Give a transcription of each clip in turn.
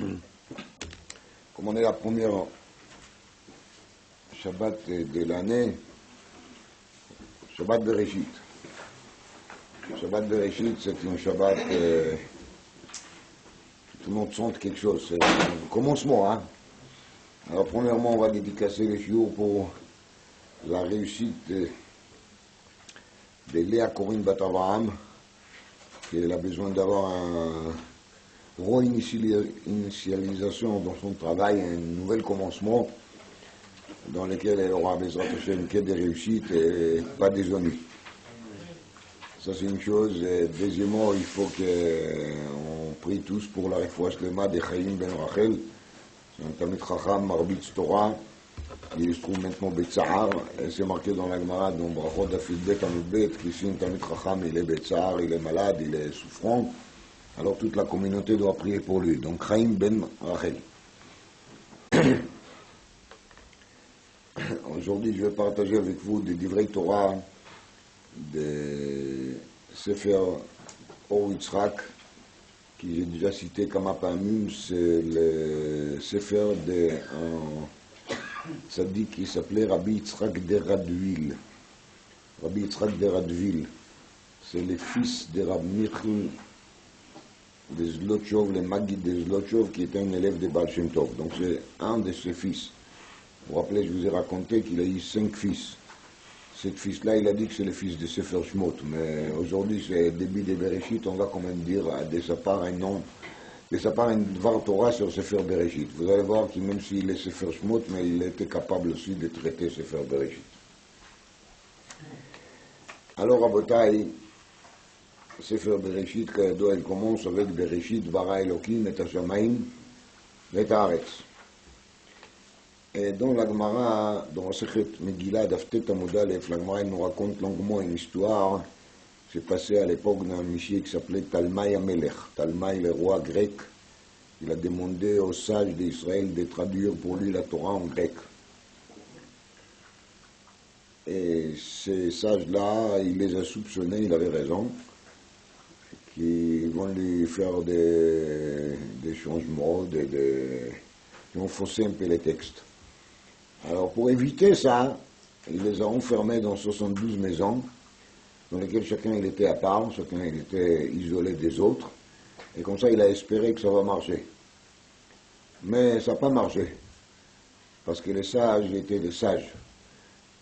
Comme on est la première Shabbat de l'année, Shabbat Bereshit. Shabbat Bereshit, c'est un Shabbat tout le monde sente quelque chose. C'est un commencement, hein. Alors, premièrement, on va dédicacer les chiours pour la réussite de Léa Corinne Bat Avraham, qui a besoin d'avoir une réinitialisation dans son travail, un nouvel commencement dans lequel elle aura Bezrat Hashem que des réussites et pas des ennuis. Ça, c'est une chose. Et deuxièmement, il faut qu'on prie tous pour la réfouache lema de Chaim Ben Rachel. C'est un Talmid Chacham, Marbitz Torah. Il se trouve maintenant Betzahar. C'est marqué dans la Gemara, dans Brachot Dafid Bet Amud Bet, qu'ici un Talmid Chacham, il est Betzahar, il est malade, il est souffrant. Alors toute la communauté doit prier pour lui. Donc Chaim Ben Rachel. Aujourd'hui, je vais partager avec vous des divrei Torah de Sefer Or Yitzhak, qui j'ai déjà cité comme Apamim. C'est le Sefer d'un tzaddik qui s'appelait Rabbi Yitzhak de Radvil. Rabbi Yitzhak de Radvil, c'est le fils de Rabbi Michal de Zlotchov, le Maggid de Zlotchov, qui était un élève de Baal Shem Tov. Donc c'est un de ses fils. Vous vous rappelez, je vous ai raconté qu'il a eu 5 fils. Cet fils-là, il a dit que c'est le fils de Sefer Shmot, mais aujourd'hui, c'est le début des Bereshit, on va quand même dire de sa part un nom, de sa part un Dvar Torah sur Sefer Bereshit. Vous allez voir que même s'il est Sefer Shmot, mais il était capable aussi de traiter Sefer Bereshit. Alors, Rabotai, Sefer Bereshit, quand il commence avec Bereshit, Bara Elokim, et Hashamayim, et Haaretz. Et dans la Gemara, dans la Sechet Megillah, Daftet Amud Aleph, la Gemara nous raconte longuement une histoire qui s'est passée à l'époque d'un monsieur qui s'appelait Talmai Amelech. Talmai, le roi grec, il a demandé aux sages d'Israël de traduire pour lui la Torah en grec. Et ces sages-là, il les a soupçonnés, il avait raison, qu'ils vont lui faire des changements, ils vont fausser un peu les textes. Alors, pour éviter ça, il les a enfermés dans 72 maisons, dans lesquelles chacun il était à part, chacun il était isolé des autres, et comme ça il a espéré que ça va marcher. Mais ça n'a pas marché, parce que les sages étaient des sages.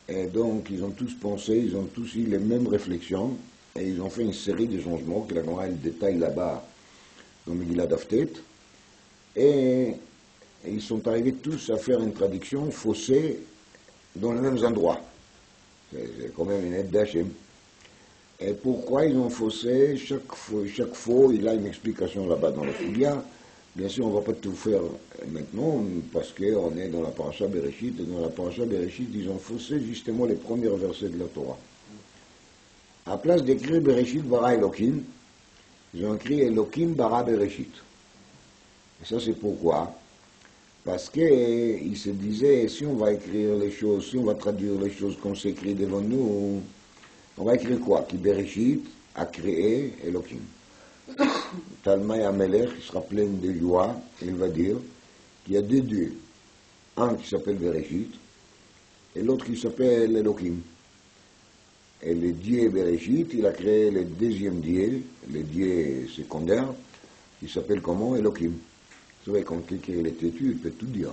Et donc, ils ont tous pensé, ils ont tous eu les mêmes réflexions, et ils ont fait une série de changements, que la Gemara détaille là-bas, dans Megillah Daftet, et ils sont arrivés tous à faire une traduction faussée dans les mêmes endroits. C'est quand même une aide d'Hachem. Et pourquoi ils ont faussé? Chaque fois, il a une explication là-bas dans le Filia. Bien sûr, on ne va pas tout faire maintenant, parce qu'on est dans la Parasha Bereshit, et dans la Parasha Bereshit, ils ont faussé justement les premiers versets de la Torah. À place d'écrire Bereshit bara Elokim, ils ont écrit Elokim bara Bereshit. Et ça, c'est pourquoi? Parce qu'il se disait, si on va écrire les choses, si on va traduire les choses comme c'est écrit devant nous, on va écrire quoi? Qui Bereshit a créé Elohim. Talmai Amelech, il sera plein de joie, et il va dire qu'il y a deux dieux. Un qui s'appelle Bereshit, et l'autre qui s'appelle Elohim. Et le dieu Bereshit, il a créé le deuxième dieu, le dieu secondaire, qui s'appelle comment? Elohim. Vous savez, quand quelqu'un est têtu, il peut tout dire.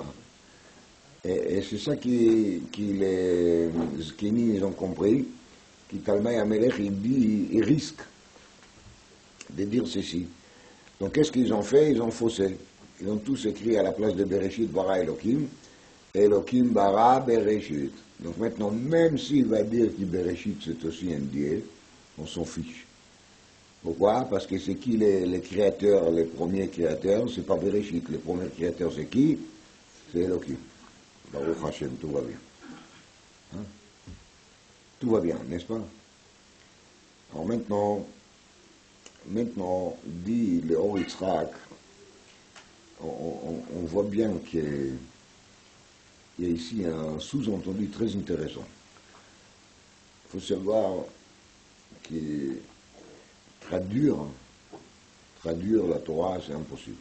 Et c'est ça les Zkenim, ils ont compris, que Talmai Amelech, il risque de dire ceci. Donc qu'est-ce qu'ils ont fait? Ils ont faussé. Ils ont tous écrit à la place de Bereshit bara Elohim, Elohim bara Bereshit. Donc maintenant, même s'il va dire que Bereshit c'est aussi un dieu, on s'en fiche. Pourquoi? Parce que c'est qui les créateurs, les premiers créateurs? C'est pas Bereshit. Les premiers créateurs, c'est qui? C'est Elohim. Baruch Hashem, tout va bien. Hein? Tout va bien, n'est-ce pas? Alors maintenant, dit le Or Yitzhak, on voit bien qu'il y a ici un sous-entendu très intéressant. Il faut savoir que traduire la Torah, c'est impossible.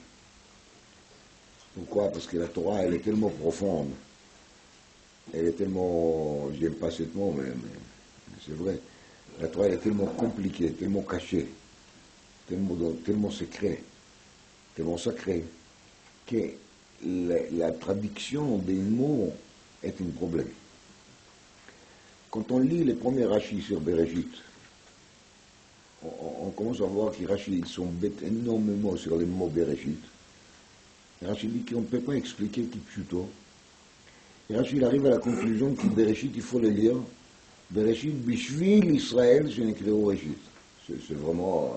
Pourquoi? Parce que la Torah, elle est tellement profonde, elle est tellement, j'aime pas ce mot, mais c'est vrai, la Torah, elle est tellement compliquée, tellement cachée, tellement secret, tellement sacré, que la traduction des mots est un problème. Quand on lit les premiers rachis sur Bereshit, on commence à voir que Rashi, ils s'embêtent énormément sur les mots Bereshit. Rashi dit qu'on ne peut pas expliquer qui pshuto. Et Rashi, il arrive à la conclusion que Bereshit, il faut le lire. Bereshit, Bishvil Israël, je n'écris au Reshit. C'est vraiment...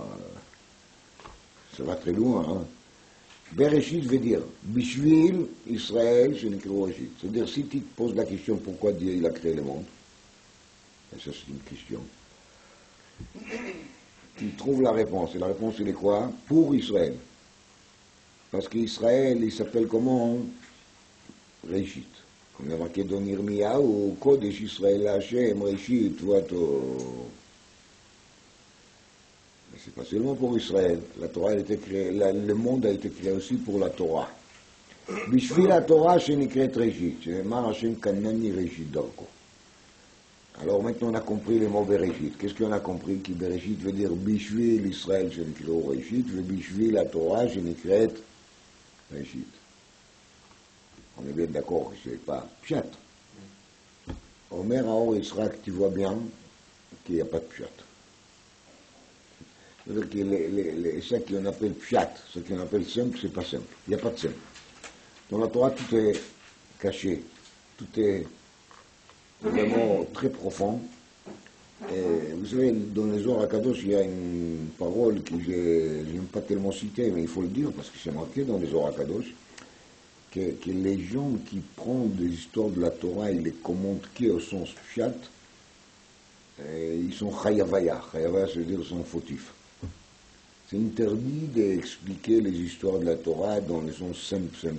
ça va très loin. Hein. Bereshit veut dire Bishvil Israël, je n'écris au Reshit. C'est-à-dire, si tu te poses la question pourquoi Dieu il a créé le monde, et ça c'est une question, tu trouves la réponse. Et la réponse, elle est quoi? Pour Israël. Parce qu'Israël, il s'appelle comment? Réchit. Comme il y a marqué dans Yirmiyahu, Kodesh Israël Hashem, Réchit, Vato. Mais c'est pas seulement pour Israël. La Torah a été créée, le monde a été créé aussi pour la Torah. Bishvil la Torah, c'est Nikret Réchit. C'est Mar Hashem Kanani Réchit Darko. Alors maintenant on a compris les mots Bereshit. Qu'est-ce qu'on a compris? Que Bereshit veut dire Bishvil Israël, je n'écris au Réchit, veut Bishvil la Torah, je n'écris Réchit. On est bien d'accord que ce n'est pas Pshat. Omer Aor Israq, tu vois bien qu'il n'y a pas de Pshat. C'est-à-dire que ce qu'on appelle Pshat, ce qu'on appelle simple, c'est pas simple. Il n'y a pas de simple. Dans la Torah, tout est caché, tout est vraiment très profond. Et vous savez, dans les Zohar HaKadosh, il y a une parole que je n'aime pas tellement citer, mais il faut le dire parce que c'est marqué dans les Zohar HaKadosh, que les gens qui prennent des histoires de la Torah et les commentent au sens pshat, ils sont chayavaya. Chayavaya, ça veut dire qu'ils sont fautifs. C'est interdit d'expliquer les histoires de la Torah dans le sens simple. Il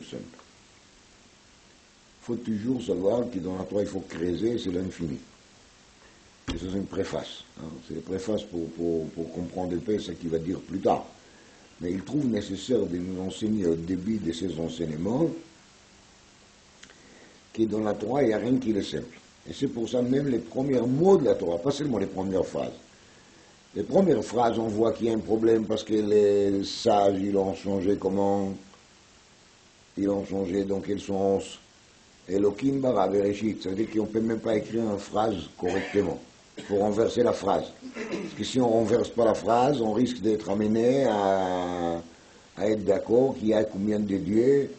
faut toujours savoir que dans la Torah, il faut creuser, c'est l'infini. Et ça, c'est une préface. Hein. C'est une préface pour comprendre le peu ce qu'il va dire plus tard. Mais il trouve nécessaire de nous enseigner au début de ces enseignements que dans la Torah, il n'y a rien qui est simple. Et c'est pour ça même les premiers mots de la Torah, pas seulement les premières phrases. Les premières phrases, on voit qu'il y a un problème parce que les sages, ils ont changé comment? Ils ont changé dans quel sens? Elohim bara Bereshit, ça veut dire qu'on ne peut même pas écrire une phrase correctement. Il faut renverser la phrase. Parce que si on ne renverse pas la phrase, on risque d'être amené à être d'accord qu'il y a combien de dieux?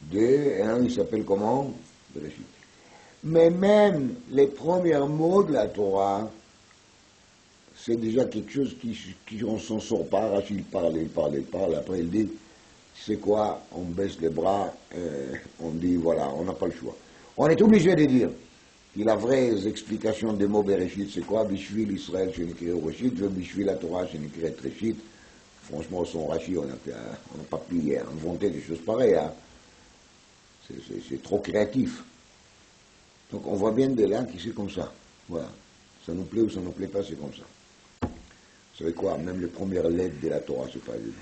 Deux, et un, il s'appelle comment? Bereshit. Mais même les premiers mots de la Torah, c'est déjà quelque chose qui on s'en sort pas. Rachid parle, après il dit, c'est quoi? On baisse les bras, on dit voilà, on n'a pas le choix. On est obligé de dire que la vraie explication des mots Bereshit, c'est quoi? Bishvil Israël, je n'écris au Reshit, Bishvil la Torah, je n'écris Réchit. Franchement, son Rachid, on n'a pas pu inventer des choses pareilles. Hein. C'est trop créatif. Donc on voit bien de là que c'est comme ça. Voilà. Ça nous plaît ou ça ne nous plaît pas, c'est comme ça. Vous savez quoi? Même les premières lettres de la Torah, c'est pas évident.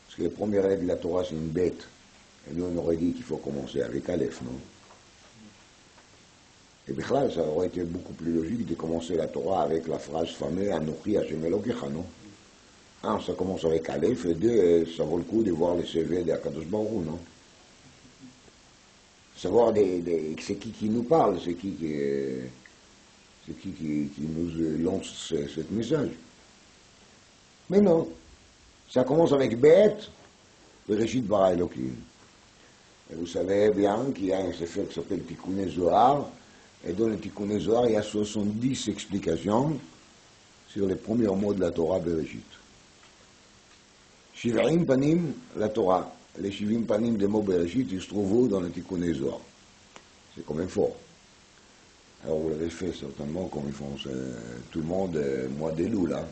Parce que les premières lettres de la Torah, c'est une bête. Et nous, on aurait dit qu'il faut commencer avec Aleph, non? Et bien ça aurait été beaucoup plus logique de commencer la Torah avec la phrase fameuse Anochi Hashem Elokecha, non? Un, ça commence avec Aleph, et deux, ça vaut le coup de voir les CV de Akadosh Baruch Hu, non? Savoir c'est qui nous parle, c'est qui nous lance ce message. Mais non, ça commence avec Beth, le Réchit bara Elohim. Et vous savez bien qu'il y a un sefer qui s'appelle Tikkun Zohar, et dans le Tikkun Zohar, il y a 70 explications sur les premiers mots de la Torah Bereshit. Shivim Panim, la Torah. Les Shivim Panim des mots Bereshit, ils se trouvent dans le Tikkun Zohar. C'est quand même fort. Alors vous l'avez fait certainement comme ils font tout le monde, mois d'Elul, hein.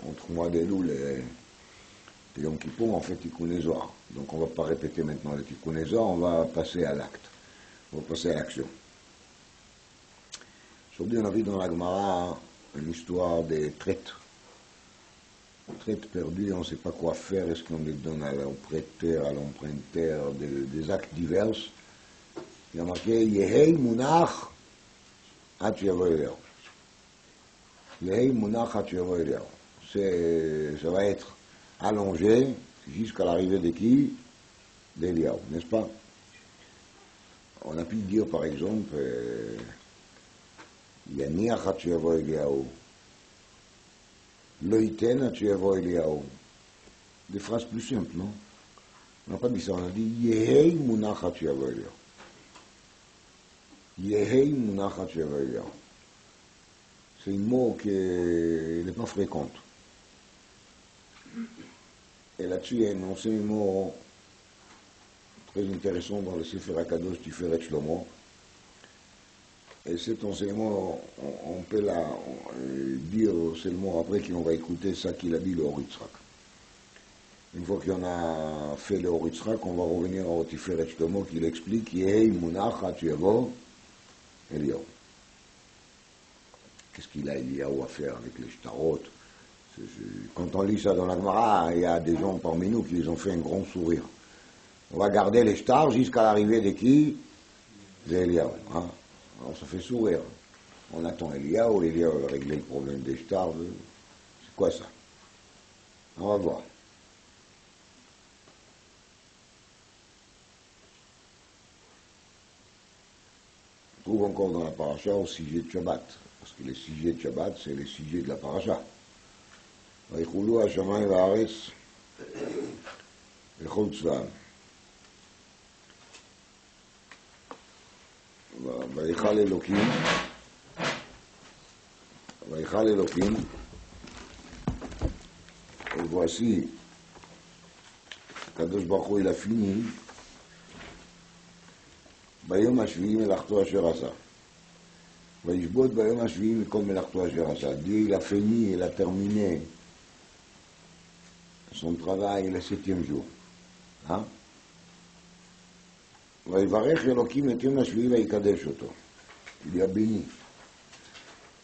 Entre mois d'Elul et Yom Kippour, on fait Tikkun Zohar. Donc on ne va pas répéter maintenant le Tikkun Zohar, on va passer à l'acte. On va passer à l'action. Aujourd'hui, on a vu dans la Gemara une histoire des traîtres. très perdu, on ne sait pas quoi faire, est-ce qu'on les donne à l'emprunteur, des actes divers. Il y a marqué Yehei Munach Ad Sheyavo Eliyahu. Yehei Munach Ad Sheyavo Eliyahu. Ça va être allongé jusqu'à l'arrivée de qui? D'Eliyahu, n'est-ce pas? On a pu dire par exemple Yaniach Ad Sheyavo Eliyahu, Lo Yiten Ad Sheyavo Eliyahu. Des phrases plus simples, non? On n'a pas dit ça, on a dit Yehei Munach Ad Sheyavo Eliyahu. Yehei Munach Ad Sheyavo Eliyahu. C'est un mot qui n'est pas fréquent. Et là-dessus, il y a un enseignement très intéressant dans le Sefer HaKadosh Tiferet Shlomo. Et cet enseignement, on peut dire seulement après qu'on va écouter ça qu'il a dit le Or Yitzhak. Une fois qu'on a fait le Or Yitzhak, on va revenir au Tiferet Shlomo qui l'explique Yehei Munach Ad Sheyavo Eliyahu. Qu'est-ce qu'il a Eliyahu à faire avec les shtarot? Quand on lit ça dans la Gemara, il y a des gens parmi nous qui les ont fait un grand sourire. On va garder les stars jusqu'à l'arrivée de qui? D'Eliyahu. Hein? Alors ça fait sourire. On attend Eliyahu va régler le problème des stars. C'est quoi ça? On va voir. On trouve encore dans la paracha au sujet de Shabbat. Parce que les sujets de Shabbat, c'est les sujets de la paracha. ויחולו השמיים והארץ וכל צבאם. ויכל אלוקים, et voici, הקדוש ברוך הוא il a fini, ביום השביעי מלאכתו אשר עשה. וישבות ביום השביעי מכל מלאכתו אשר עשה. Dieu il a fini, il a terminé son travail le 7e jour. Hein? ויברך אלוקים את יום השביעי ויקדש אותו. Il lui a béni.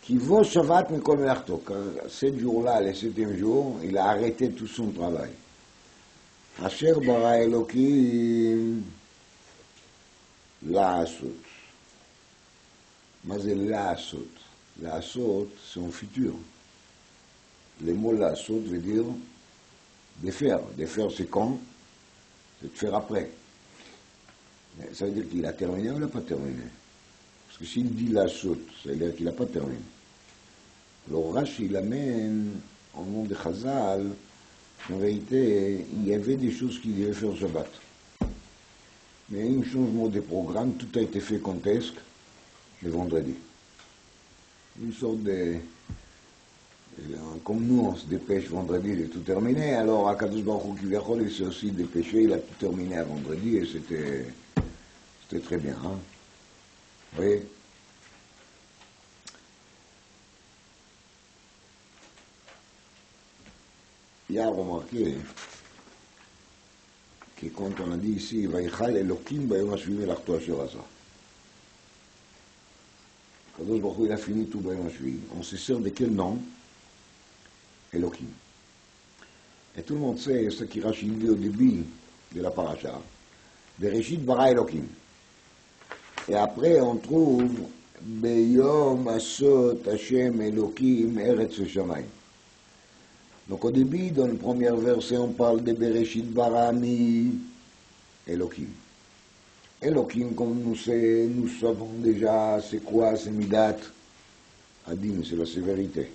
Qui vaut Shabbat mikol melachto. Ce jour-là, le 7e jour, il a arrêté tout son travail. Asher bara Elokim לעשות. מה זה לעשות? לעשות, c'est un futur. Le mot לעשות veut dire de faire. De faire, c'est quand? C'est de faire après. Mais ça veut dire qu'il a terminé ou il n'a pas terminé? Parce que s'il dit לעשות, ça veut dire qu'il n'a pas terminé. Alors Rashi, il amène, au nom de Chazal, en vérité, il y avait des choses qu'il devait faire Shabbat. Mais un changement de programme, tout a été fait quand est-ce? Le vendredi. Une sorte de... Comme nous, on se dépêche vendredi de tout terminer, alors Akadosh Baruch Hu Kiviyachol, il s'est aussi dépêché, il a tout terminé à vendredi, et c'était très bien. Hein? Vous voyez? Il y a remarqué que quand on a dit ici, Vaïchal Elokim Bayom HaShvi'i Melachto Asher Asa. Kadosh Baruch Hu, il a fini tout Bayom HaShvi'i. On se sert de quel nom? Elokim. Et tout le monde sait ce qui Rashi dit au début de la paracha. Bereshit bara Elokim. Et après, on trouve Beyom Asot Hashem Elokim Eretz Shamayim. Donc au début, dans le premier verset, on parle de Bereshit bara mi Elokim. Elokim, comme nous savons déjà, c'est quoi? C'est Midat Adin, c'est la sévérité.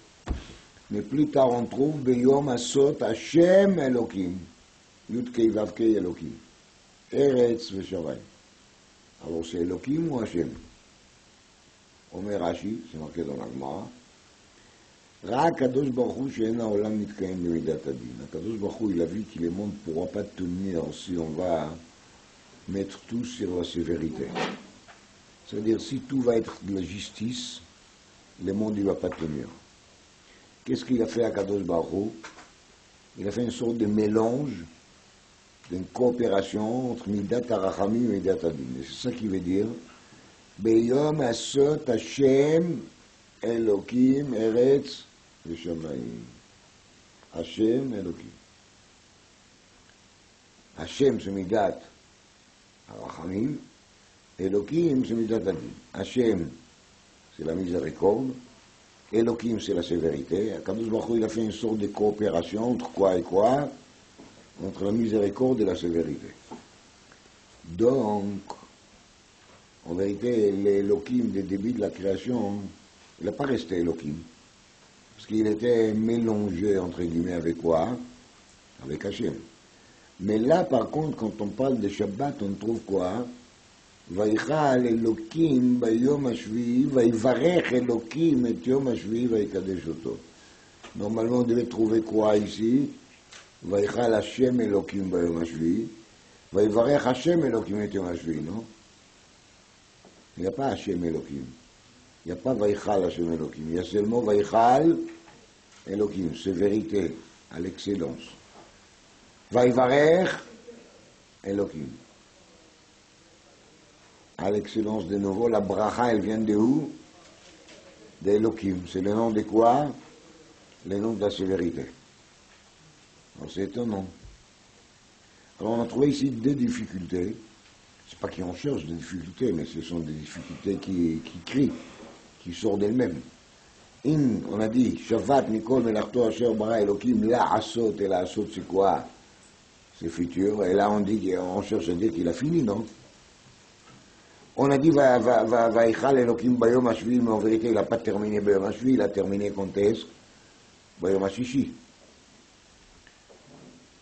Mais plus tard, on trouve Beyom Asot Hashem Elokim. Yud-Kei Vav-Kei Elokim. Eretz Veshavayim. Alors c'est Elokim ou Hashem? Omer Rashi, c'est marqué dans la Gemara. רק הקדוש ברוך הוא שאין העולם מתקיים במידת הדין. הקדוש ברוך הוא, il a vu que le monde ne pourra pas tenir si on va mettre tout sur la sévérité. C'est-à-dire, si tout va être de la justice, le monde ne va pas tenir. Qu'est-ce qu'il a fait à Kadosh Baruch Hu? Il a fait une sorte de mélange, d'une coopération entre Midat HaRachamim et Midat Adin. Et c'est ça qui veut dire Beyom Asot Hashem Elokim Eretz Veshamayim. Hashem Elohim. Hashem c'est Midat Arachamim, Elohim c'est Midat Adin. Hashem c'est la miséricorde, Elohim c'est la sévérité. Akadosh Baruch Hu, il a fait une sorte de coopération entre quoi et quoi? Entre la miséricorde et la sévérité. Donc, en vérité, l'Elohim des débuts de la création, il n'a pas resté Elohim. Parce qu'il était mélangé, entre guillemets, avec quoi? Avec Hashem. Mais là, par contre, quand on parle de Shabbat, on trouve quoi? Vaïchal Elohim bayom hashvi'i, vaïvarech Elohim et yom hashvi'i vaïkadesh oto. Normalement, on devait trouver quoi ici? Vaïchal Hashem Elohim bayom hashvi'i, vaïvarech Hashem Elohim et yom hashvi'i, non? Il n'y a pas Hashem Elohim. Il n'y a pas Vaïchal Hashem Elohim. Il y a seulement Vaïchal Elohim. C'est vérité, à l'excellence. Vaïvarech Elohim. À l'excellence de nouveau, la bracha, elle vient de où? D'Elohim. C'est le nom de quoi? Le nom de la sévérité. Alors c'est étonnant. Alors on a trouvé ici deux difficultés. C'est pas qu'on cherche des difficultés, mais ce sont des difficultés qui crient, qui sortent d'elles-mêmes. On a dit, Shavat Mikol Melachto Asher Bara Elohim, la Asot, et la Asot c'est quoi? C'est futur, et là on dit, on cherche à dire qu'il a fini, non? On a dit, Vaïchal Elohim Bayom Hashvi, mais en vérité il n'a pas terminé Bayom Hashvi, il a terminé quand est-ce? Bayom Hashishi.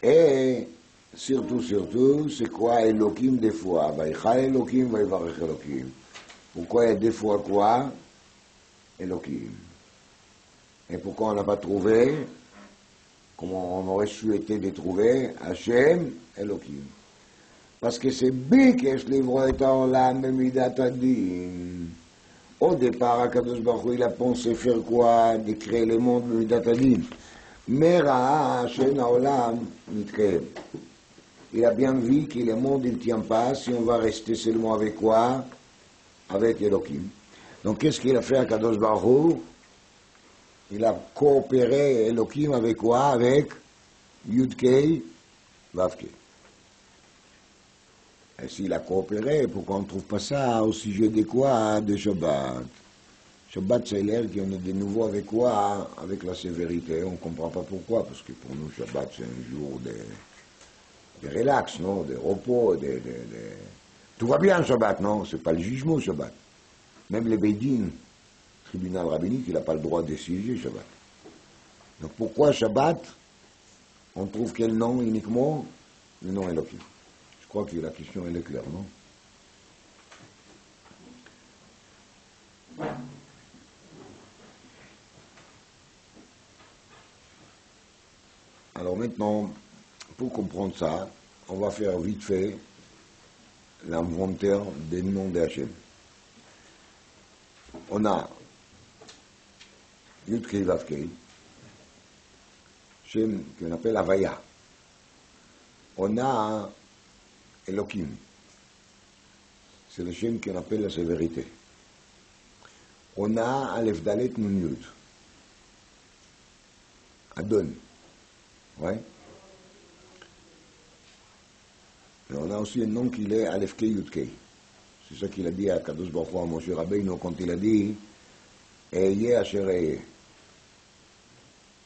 Et surtout, c'est quoi Elohim des fois? Vaïchal Elohim, Vaïvarech Elohim. Pourquoi il y a des fois quoi? Elohim. Et pourquoi on n'a pas trouvé, comme on aurait souhaité de trouver, Hashem Elohim? Parce que c'est Bikesh livre et Olam Bemidat Adin. Au départ, Akadosh Baruch Hu, il a pensé faire quoi? De créer le monde Bemidat Adin. Mais Ra'a Hashem Olam Nitkehem. Il a bien vu que le monde ne tient pas si on va rester seulement avec quoi? Avec Elohim. Donc qu'est-ce qu'il a fait à Kadosh Baruch Hu? Il a coopéré Elohim avec quoi? Avec Yud-Kei, Vav-Kei. Et s'il a coopéré, pourquoi on ne trouve pas ça au sujet de quoi? De Shabbat. Shabbat, c'est l'air qu'on est de nouveau avec quoi? Avec la sévérité. On ne comprend pas pourquoi, parce que pour nous, Shabbat, c'est un jour de relax, non? De repos, Tout va bien, Shabbat, non? C'est pas le jugement, Shabbat. Même les Beidin, tribunal rabbinique, il n'a pas le droit de siéger Shabbat. Donc pourquoi Shabbat, on trouve quel nom uniquement? Le nom Elohim. Je crois que la question elle est claire, non? Alors maintenant, pour comprendre ça, on va faire vite fait l'inventaire des noms de Hachem. On a Yud-Kei Vav-Kei, Shem qu'on appelle Havaya. On a Elohim, c'est le Shem qu'on appelle la sévérité. On a Aleph Dalet Nun Yud, Adon, ouais. Et on a aussi un nom qui est Aleph Kei Yud Kei. C'est ça qu'il a dit à Kadosh Baruch Hu, à Moshe Rabbeinu, quand il a dit Eye Asher Eye.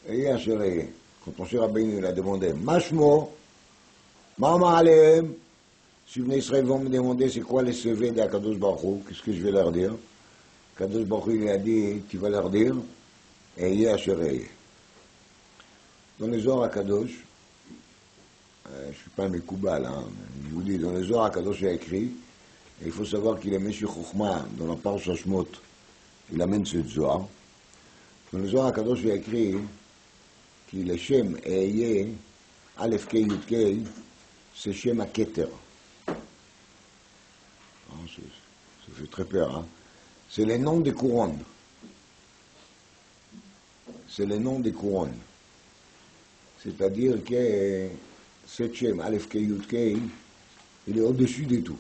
Eye Asher Eye. Quand Moshe Rabbeinu il a demandé Mashmo, Mama Aleem, si les Israël vont me demander c'est quoi les CV de Kadosh Baruch Hu, qu'est-ce que je vais leur dire? Kadosh Baruch Hu il a dit tu vas leur dire Eye Asher Eye. Dans les Zohar Kadosh, je ne suis pas un Mekoubal, hein, je vous dis, dans les Zohar Kadosh il a écrit. Et il faut savoir qu'il est Meshich Chochma dans la Parsha Shmot, il amène ce Zohar. Dans le Zohar Kadosh il a écrit qu'il est Shem Eye, Aleph Kei Yud Kei, c'est Shem HaKeter. Ça fait très peur, hein. C'est les noms des couronnes. C'est les noms des couronnes. C'est-à-dire que cette Shem Aleph Kei Yud Kei, il est au-dessus de tout.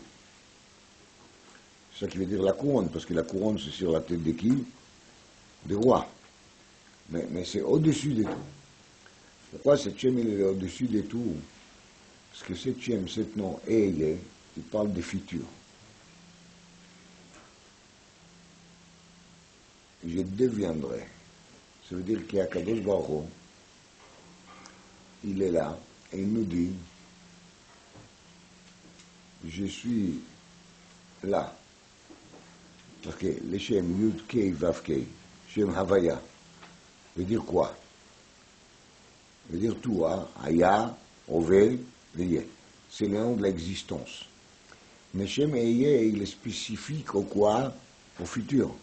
C'est ça qui veut dire la couronne, parce que la couronne c'est sur la tête de qui? Des rois. Mais c'est au-dessus de tout. Pourquoi cet Shem il est au-dessus de tout? Parce que cet Shem, cet nom, Eye, il parle du futur. Je deviendrai. Ça veut dire qu'il y a Kadosh Baruch Hu, il est là, et il nous dit, je suis là. Parce que le Shem Yud Kei Vav Kei, Shem Havaya, veut dire quoi? Veut dire tout, hein? Aya, Ove, Veye. C'est le nom de l'existence. Mais Shem Eye, il est spécifique au quoi? Au futur.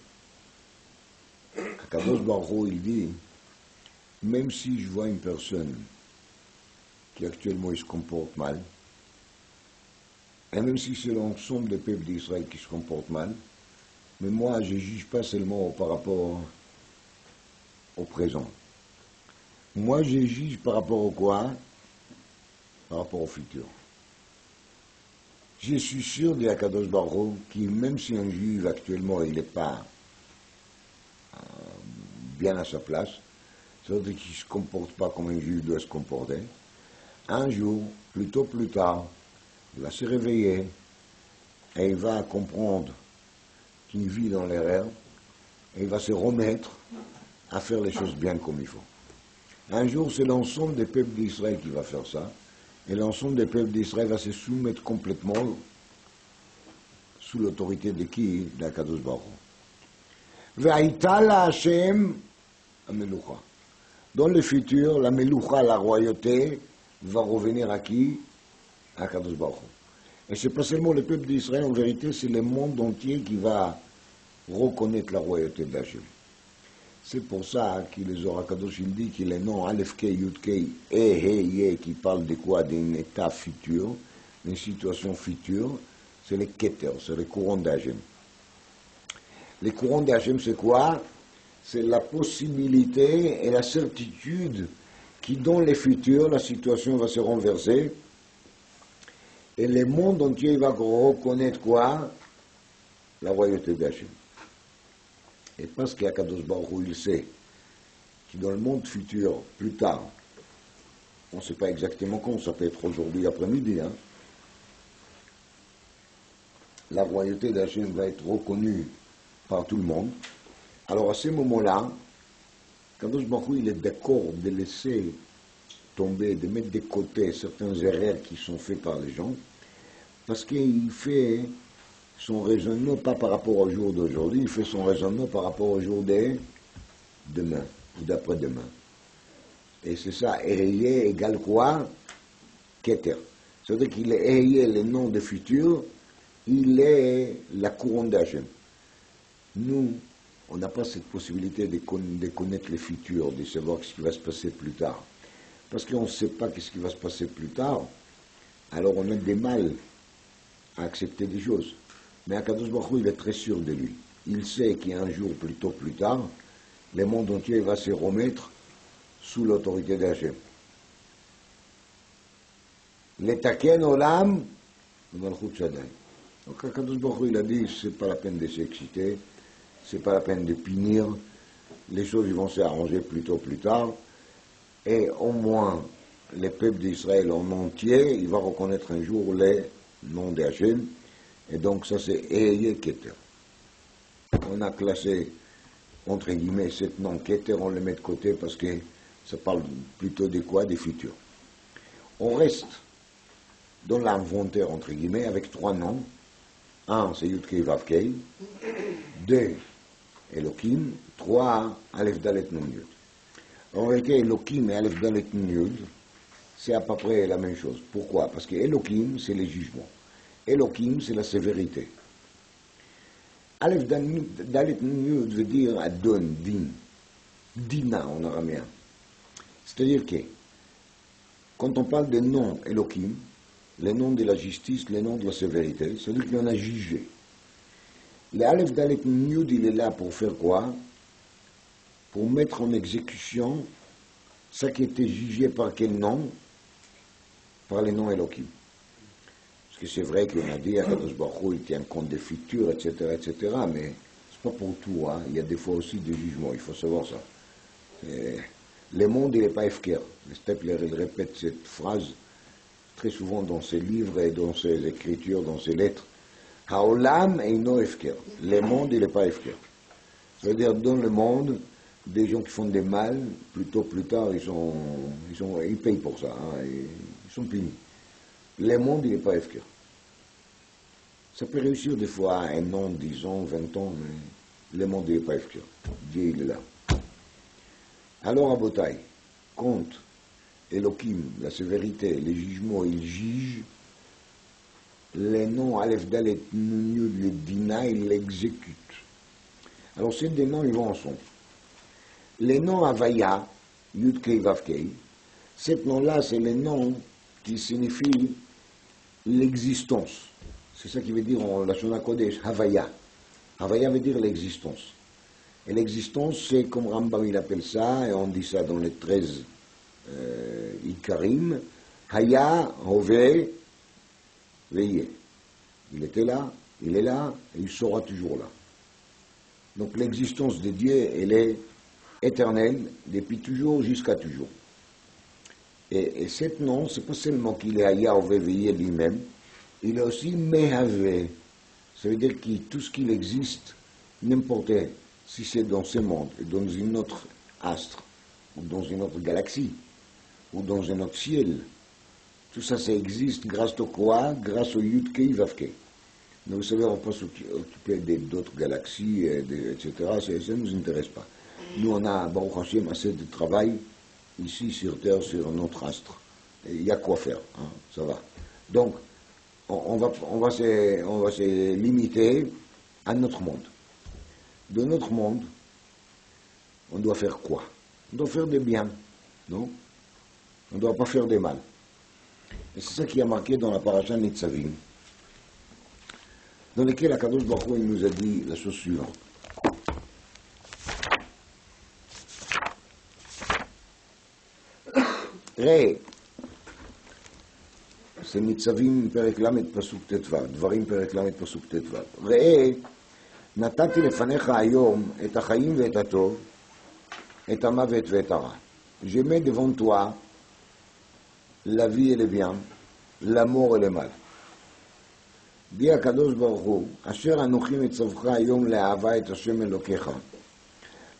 Kadosh Baruch Hu, il dit, même si je vois une personne qui actuellement il se comporte mal, et même si c'est l'ensemble des peuples d'Israël qui se comportent mal, mais moi je ne juge pas seulement par rapport au présent. Moi je juge par rapport au quoi? Par rapport au futur. Je suis sûr, dit Kadosh Baruch Hu, que même si un juif actuellement il n'est pas bien à sa place, c'est-à-dire qu'il ne se comporte pas comme un juif doit se comporter, un jour, plutôt plus tard, il va se réveiller et il va comprendre qu'il vit dans l'erreur et il va se remettre à faire les choses bien comme il faut. Un jour, c'est l'ensemble des peuples d'Israël qui va faire ça, et l'ensemble des peuples d'Israël va se soumettre complètement sous l'autorité de qui? D'Akadosh Baruch Hu. Ve'aïta la Hashem amelucha. Dans le futur, la melucha, la royauté, va revenir à qui? À Akadosh Baruch Hu. Et c'est pas seulement le peuple d'Israël, en vérité, c'est le monde entier qui va reconnaître la royauté d'Hachem. C'est pour ça que le Zohar Kadosh il dit qu'il est non Aleph Kei Yud Kei et He Ye qui parle de quoi? D'un état futur, d'une situation future, c'est les Keter, c'est les courants d'Hachem. Les courants d'Hachem, c'est quoi? C'est la possibilité et la certitude qui, dans les futurs, la situation va se renverser et le monde entier va reconnaître quoi? La royauté d'Hachem. Et parce qu'Akadosh Baruch Hu, il sait que dans le monde futur, plus tard, on ne sait pas exactement quand, ça peut être aujourd'hui après-midi, hein, la royauté d'Hachem va être reconnue par tout le monde. Alors à ce moment-là, Akadosh Baruch Hu, il est d'accord de laisser tomber, de mettre de côté certaines erreurs qui sont faites par les gens, parce qu'il fait son raisonnement pas par rapport au jour d'aujourd'hui, il fait son raisonnement par rapport au jour de demain, ou d'après-demain. Et c'est ça, Eheye égale quoi? Keter. C'est-à-dire qu'il est Eheye, le nom de futur, il est la couronne d'Hachem. Nous, on n'a pas cette possibilité de connaître le futur, de savoir ce qui va se passer plus tard. Parce qu'on ne sait pas ce qui va se passer plus tard, alors on a des mal à accepter des choses. Mais Akadosh Baruch Hu, il est très sûr de lui. Il sait qu'un jour, plutôt plus tard, le monde entier va se remettre sous l'autorité d'Hachem. L'etaken olam, malchut Shaddai. Donc Akadosh Baruch Hu, il a dit, c'est pas la peine de s'exciter, c'est pas la peine de punir, les choses ils vont s'arranger plutôt plus tard, et au moins, les peuples d'Israël en entier, il va reconnaître un jour les noms d'Hachem. Et donc ça c'est Eheye Keter. On a classé, entre guillemets, cet nom Keter, on le met de côté parce que ça parle plutôt de quoi? Des futurs. On reste dans l'inventaire, entre guillemets, avec trois noms. Un, c'est Yud Kei Vav Kei. Deux, Elohim. Trois, Aleph Dalet Nun Yud. En réalité, Elohim et Aleph Dalet Nun Yud, c'est à peu près la même chose. Pourquoi? Parce que Elohim, c'est les jugements. Elohim, c'est la sévérité. Aleph Dalet Nun Yud veut dire Adon, Din. Dina en araméen. C'est-à-dire que, quand on parle des noms Elohim, les noms de la justice, les noms de la sévérité, c'est-à-dire qu'il y en a jugé. Le Aleph Dalet Nun Yud, il est là pour faire quoi? Pour mettre en exécution ça qui était jugé par quel nom? Par les noms Elohim. Parce que c'est vrai qu'on a dit, Akadosh Baruch Hu, il tient compte des futurs, etc., mais c'est pas pour tout, hein. Il y a des fois aussi des jugements, il faut savoir ça. Le monde, il n'est pas efker. Le Stepler, il répète cette phrase très souvent dans ses livres et dans ses écritures, dans ses lettres. Haolam eino efker. Le monde, il n'est pas efker. Ça veut dire, dans le monde, des gens qui font des mal, plutôt plus tard, ils payent pour ça, hein, ils sont punis. Le monde, il n'est pas efker. Ça peut réussir des fois 1 an, 10 ans, 20 ans, mais le monde, il n'est pas efker. Dieu, il est là. Alors, Abotai, compte, Elohim, la sévérité, les jugements, il juge, les noms, Aleph, Dalet, Nun, Yud, les Dina, il l'exécute. Alors, ces deux noms, ils vont ensemble. Les noms Havaya, Yud, Kei, Vav, Kei, ces noms-là, c'est les noms qui signifient l'existence. C'est ça qui veut dire en Lashon HaKodesh, Havaya. Havaya veut dire l'existence. Et l'existence, c'est comme Rambam il appelle ça, et on dit ça dans les 13 Ikarim, Haya, Hove, Veye. Il était là, il est là, et il sera toujours là. Donc l'existence de Dieu, elle est éternelle, depuis toujours jusqu'à toujours. Et cet nom, c'est pas seulement qu'il est Haya, Hove, Veye lui-même, il est aussi Mehave. Ça veut dire que tout ce qu'il existe, n'importe si c'est dans ce monde, dans une autre astre, ou dans une autre galaxie, ou dans un autre ciel, tout ça, ça existe grâce au quoi? Grâce au Yud Kei Vav Kei. Mais vous savez, on peut s'occuper d'autres galaxies, etc. Ça ne nous intéresse pas. Nous, on a, Baruch Hashem, assez de travail ici sur Terre, sur notre astre. Il y a quoi faire, hein, ça va. Donc, on va se limiter à notre monde. De notre monde, on doit faire quoi? On doit faire des biens, non? On ne doit pas faire des mal. Et c'est ça qui a marqué dans la paracha Nitzavim, dans lequel Akadosh Baruch Hu nous a dit la chose suivante. Ré, c'est Nitzavim Perek Lamed Pasuk Tetvav, Dvarim Perek Lamed Pasuk Tetvav. Ré, נתתי לפניך היום את החיים ואת הטוב, את המוות ואת הרע. Je mets devant toi la vie et le bien, l'amour et le mal. dit הקדוש ברוך הוא, אשר אנוכי מצווך היום לאהבה את השם אלוקיך,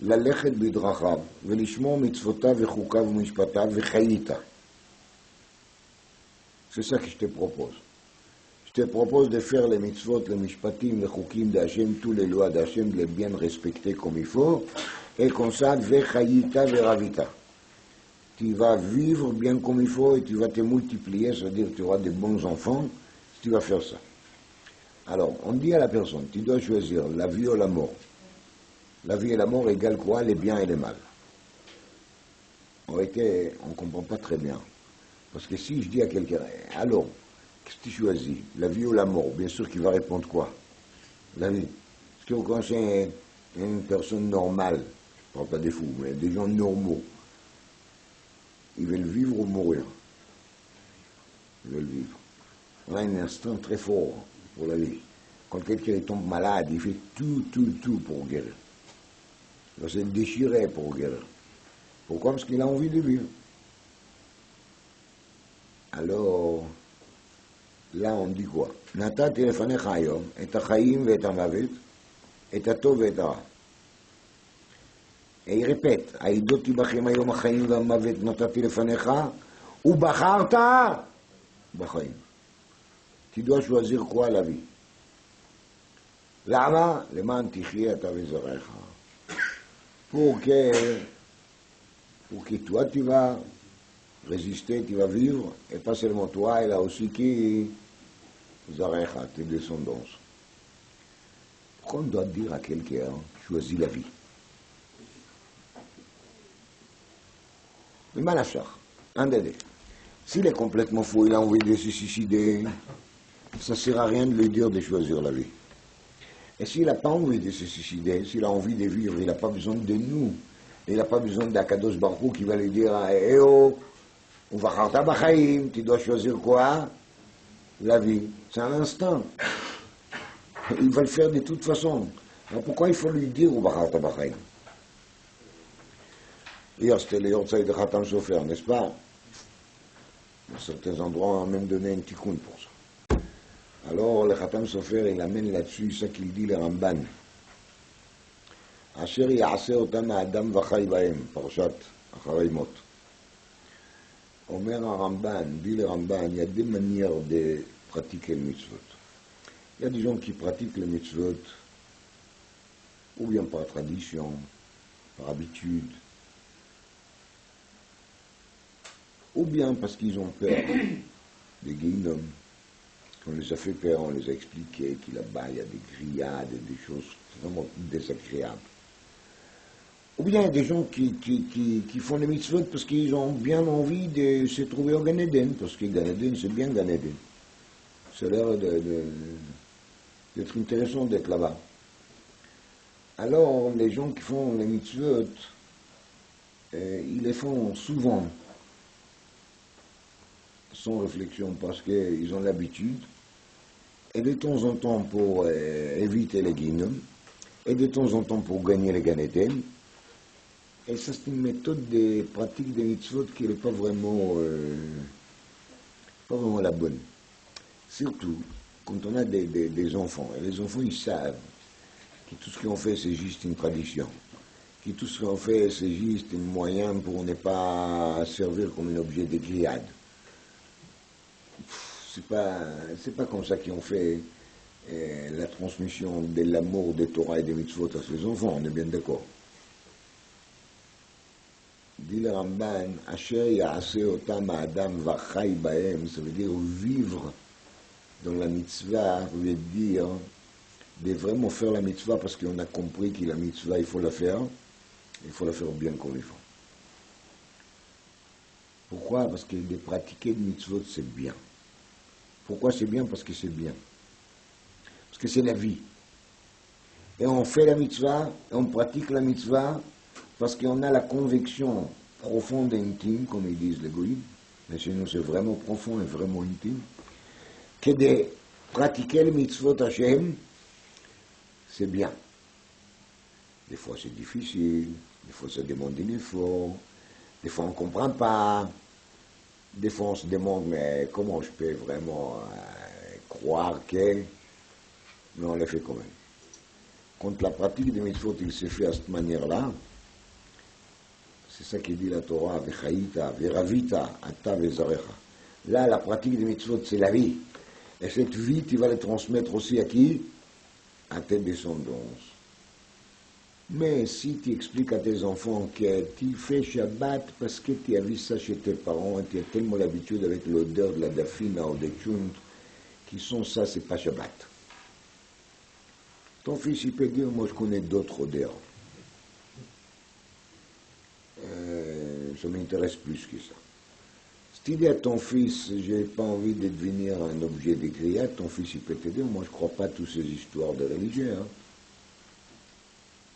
ללכת בדרכיו ולשמור מצוותיו וחוקיו ומשפטיו וחיית. C'est ça que je te propose. Je te propose de faire les mitzvot, les mishpatim, les chukim d'Hachem, tous les lois d'Hachem, de les bien respecter comme il faut, et comme ça, vechayita veravita. Tu vas vivre bien comme il faut et tu vas te multiplier, c'est-à-dire que tu auras de bons enfants si tu vas faire ça. Alors, on dit à la personne, tu dois choisir la vie ou la mort. La vie et la mort égale quoi? Les biens et les mal. En réalité, on ne comprend pas très bien. Parce que si je dis à quelqu'un, alors, qu'est-ce que tu choisis? La vie ou la mort? Bien sûr qu'il va répondre quoi? La vie. Est-ce que vous connaissez une personne normale, je ne parle pas des fous, mais des gens normaux, ils veulent vivre ou mourir? Ils veulent vivre. On a un instinct très fort pour la vie. Quand quelqu'un tombe malade, il fait tout pour guérir. Il va se déchirer pour guérir. Pourquoi? Parce qu'il a envie de vivre. Alors, là on dit quoi? נתתי לפניך היום את החיים ואת המוות, את הטוב ואת הרע. Et il répète, העידותי בכם היום החיים והמוות נתתי לפניך, ובחרת בחיים. Tu dois choisir quoi? La vie. למה? למען תחיה אתה וזרעך. Pour que toi tu vas résister, tu vas vivre, et pas seulement toi, et là aussi qui Zarecha, tes descendants. Pourquoi on doit dire à quelqu'un, choisis la vie? Mais Malachar, un des deux. S'il est complètement fou, il a envie de se suicider, ça ne sert à rien de lui dire de choisir la vie. Et s'il n'a pas envie de se suicider, s'il a envie de vivre, il n'a pas besoin de nous. Il n'a pas besoin d'Akadosh Baruch Hu qui va lui dire, eh oh, on va rentrer Bachaïm, tu dois choisir quoi? La vie. C'est un instinct. Il va le faire de toute façon. Alors pourquoi il faut lui dire, on va rentrer Bachaïm? Hier, c'était les Yortzai de Khatam Sofer, n'est-ce pas? Dans certains endroits, on a même donné un tikkun pour ça. Alors, le Khatam Sofer, il amène là-dessus ce qu'il dit, le Ramban. Asher ya'aseh otam ha'adam v'chai ba'em, parashat Acharei Mot. Omer Ramban, dit le Ramban, il y a des manières de pratiquer le mitzvot. Il y a des gens qui pratiquent le mitzvot, ou bien par tradition, par habitude, ou bien parce qu'ils ont peur des guénums, qu'on les a fait peur, on les a expliqué qu'il là-bas il y a des grillades, des choses vraiment désagréables. Ou bien il y a des gens qui font les mitzvot parce qu'ils ont bien envie de se trouver au Gan Eden, parce que Gan Eden, c'est bien Gan Eden. Ça a l'air d'être intéressant d'être là-bas. Alors, les gens qui font les mitzvot, ils les font souvent sans réflexion parce qu'ils ont l'habitude, et de temps en temps pour éviter les guinées, et de temps en temps pour gagner les Gan Eden. Et ça, c'est une méthode de pratique des mitzvot qui n'est pas vraiment la bonne. Surtout quand on a des enfants. Et les enfants, ils savent que tout ce qu'on fait, c'est juste une tradition. Que tout ce qu'on fait, c'est juste un moyen pour ne pas servir comme un objet de grillade. C'est pas comme ça qu'on fait la transmission de l'amour des Torah et des mitzvot à ses enfants, on est bien d'accord. Dit le Ramban, Asher ya'aseh otam ha'adam v'chai ba'em, ça veut dire vivre dans la mitzvah, veut dire de vraiment faire la mitzvah parce qu'on a compris que la mitzvah, il faut la faire bien comme il faut. Pourquoi? Parce que de pratiquer le mitzvot, c'est bien. Pourquoi c'est bien? Parce que c'est bien. Parce que c'est la vie. Et on fait la mitzvah, et on pratique la mitzvah, parce qu'on a la conviction profonde et intime, comme ils disent les goïms, mais chez nous c'est vraiment profond et vraiment intime, que de pratiquer le mitzvot Hashem, c'est bien. Des fois c'est difficile, des fois ça demande un effort, des fois on ne comprend pas, des fois on se demande mais comment je peux vraiment croire que... Mais on le fait quand même. Quand la pratique des mitzvot il se fait à cette manière-là, c'est ça qui dit la Torah, Vechaïta, Veravita, Ata, Vezarecha. Là, la pratique des mitzvot, c'est la vie. Et cette vie, tu vas la transmettre aussi à qui? À tes descendants. Mais si tu expliques à tes enfants que tu fais Shabbat parce que tu as vu ça chez tes parents et tu as tellement l'habitude avec l'odeur de la dafina ou des tchount, qui sont ça, c'est pas Shabbat. Ton fils, il peut dire, moi je connais d'autres odeurs. Ça m'intéresse plus que ça. Si tu dis à ton fils, j'ai pas envie de devenir un objet de grillade, ton fils il peut te dire, moi je crois pas à toutes ces histoires de religion.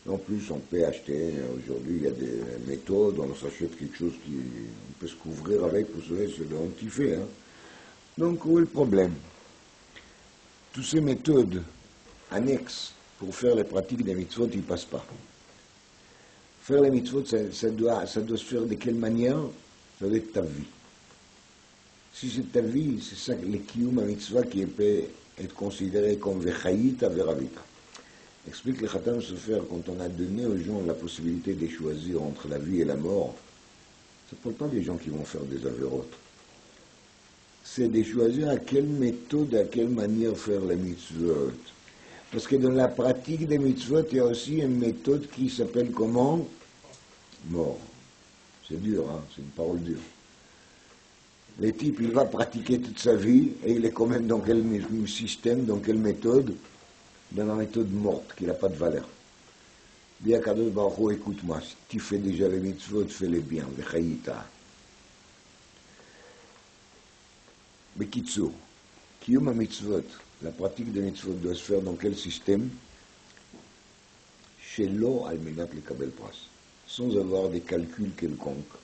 En plus, on peut acheter, aujourd'hui il y a des méthodes, on s'achète quelque chose qui on peut se couvrir avec, vous savez, c'est le anti-fait. Donc où est le problème? Toutes ces méthodes annexes pour faire les pratiques des mitzvot, ils ne passent pas. Faire les mitzvot, ça doit se faire de quelle manière? Ça doit être ta vie. Si c'est ta vie, c'est ça, le kiyum mitzvah qui peut être considéré comme vechaïta, veravita. Explique le Khatam Sofer, quand on a donné aux gens la possibilité de choisir entre la vie et la mort, ça ne parle pas des gens qui vont faire des avérotes. C'est de choisir à quelle méthode, à quelle manière faire les mitzvot. Parce que dans la pratique des mitzvot, il y a aussi une méthode qui s'appelle comment? Mort. C'est dur, c'est une parole dure. Le type, il va pratiquer toute sa vie, et il est quand même dans quel système, dans quelle méthode? Dans la méthode morte, qui n'a pas de valeur. Dis à Kadosh Baruch Hu, écoute-moi, si tu fais déjà les mitzvot, fais-les bien, v'chayita. Bekitsour, kiyum mitzvot, la pratique des mitzvot doit se faire dans quel système? Shelo al menat lekabel pras, sans avoir des calculs quelconques.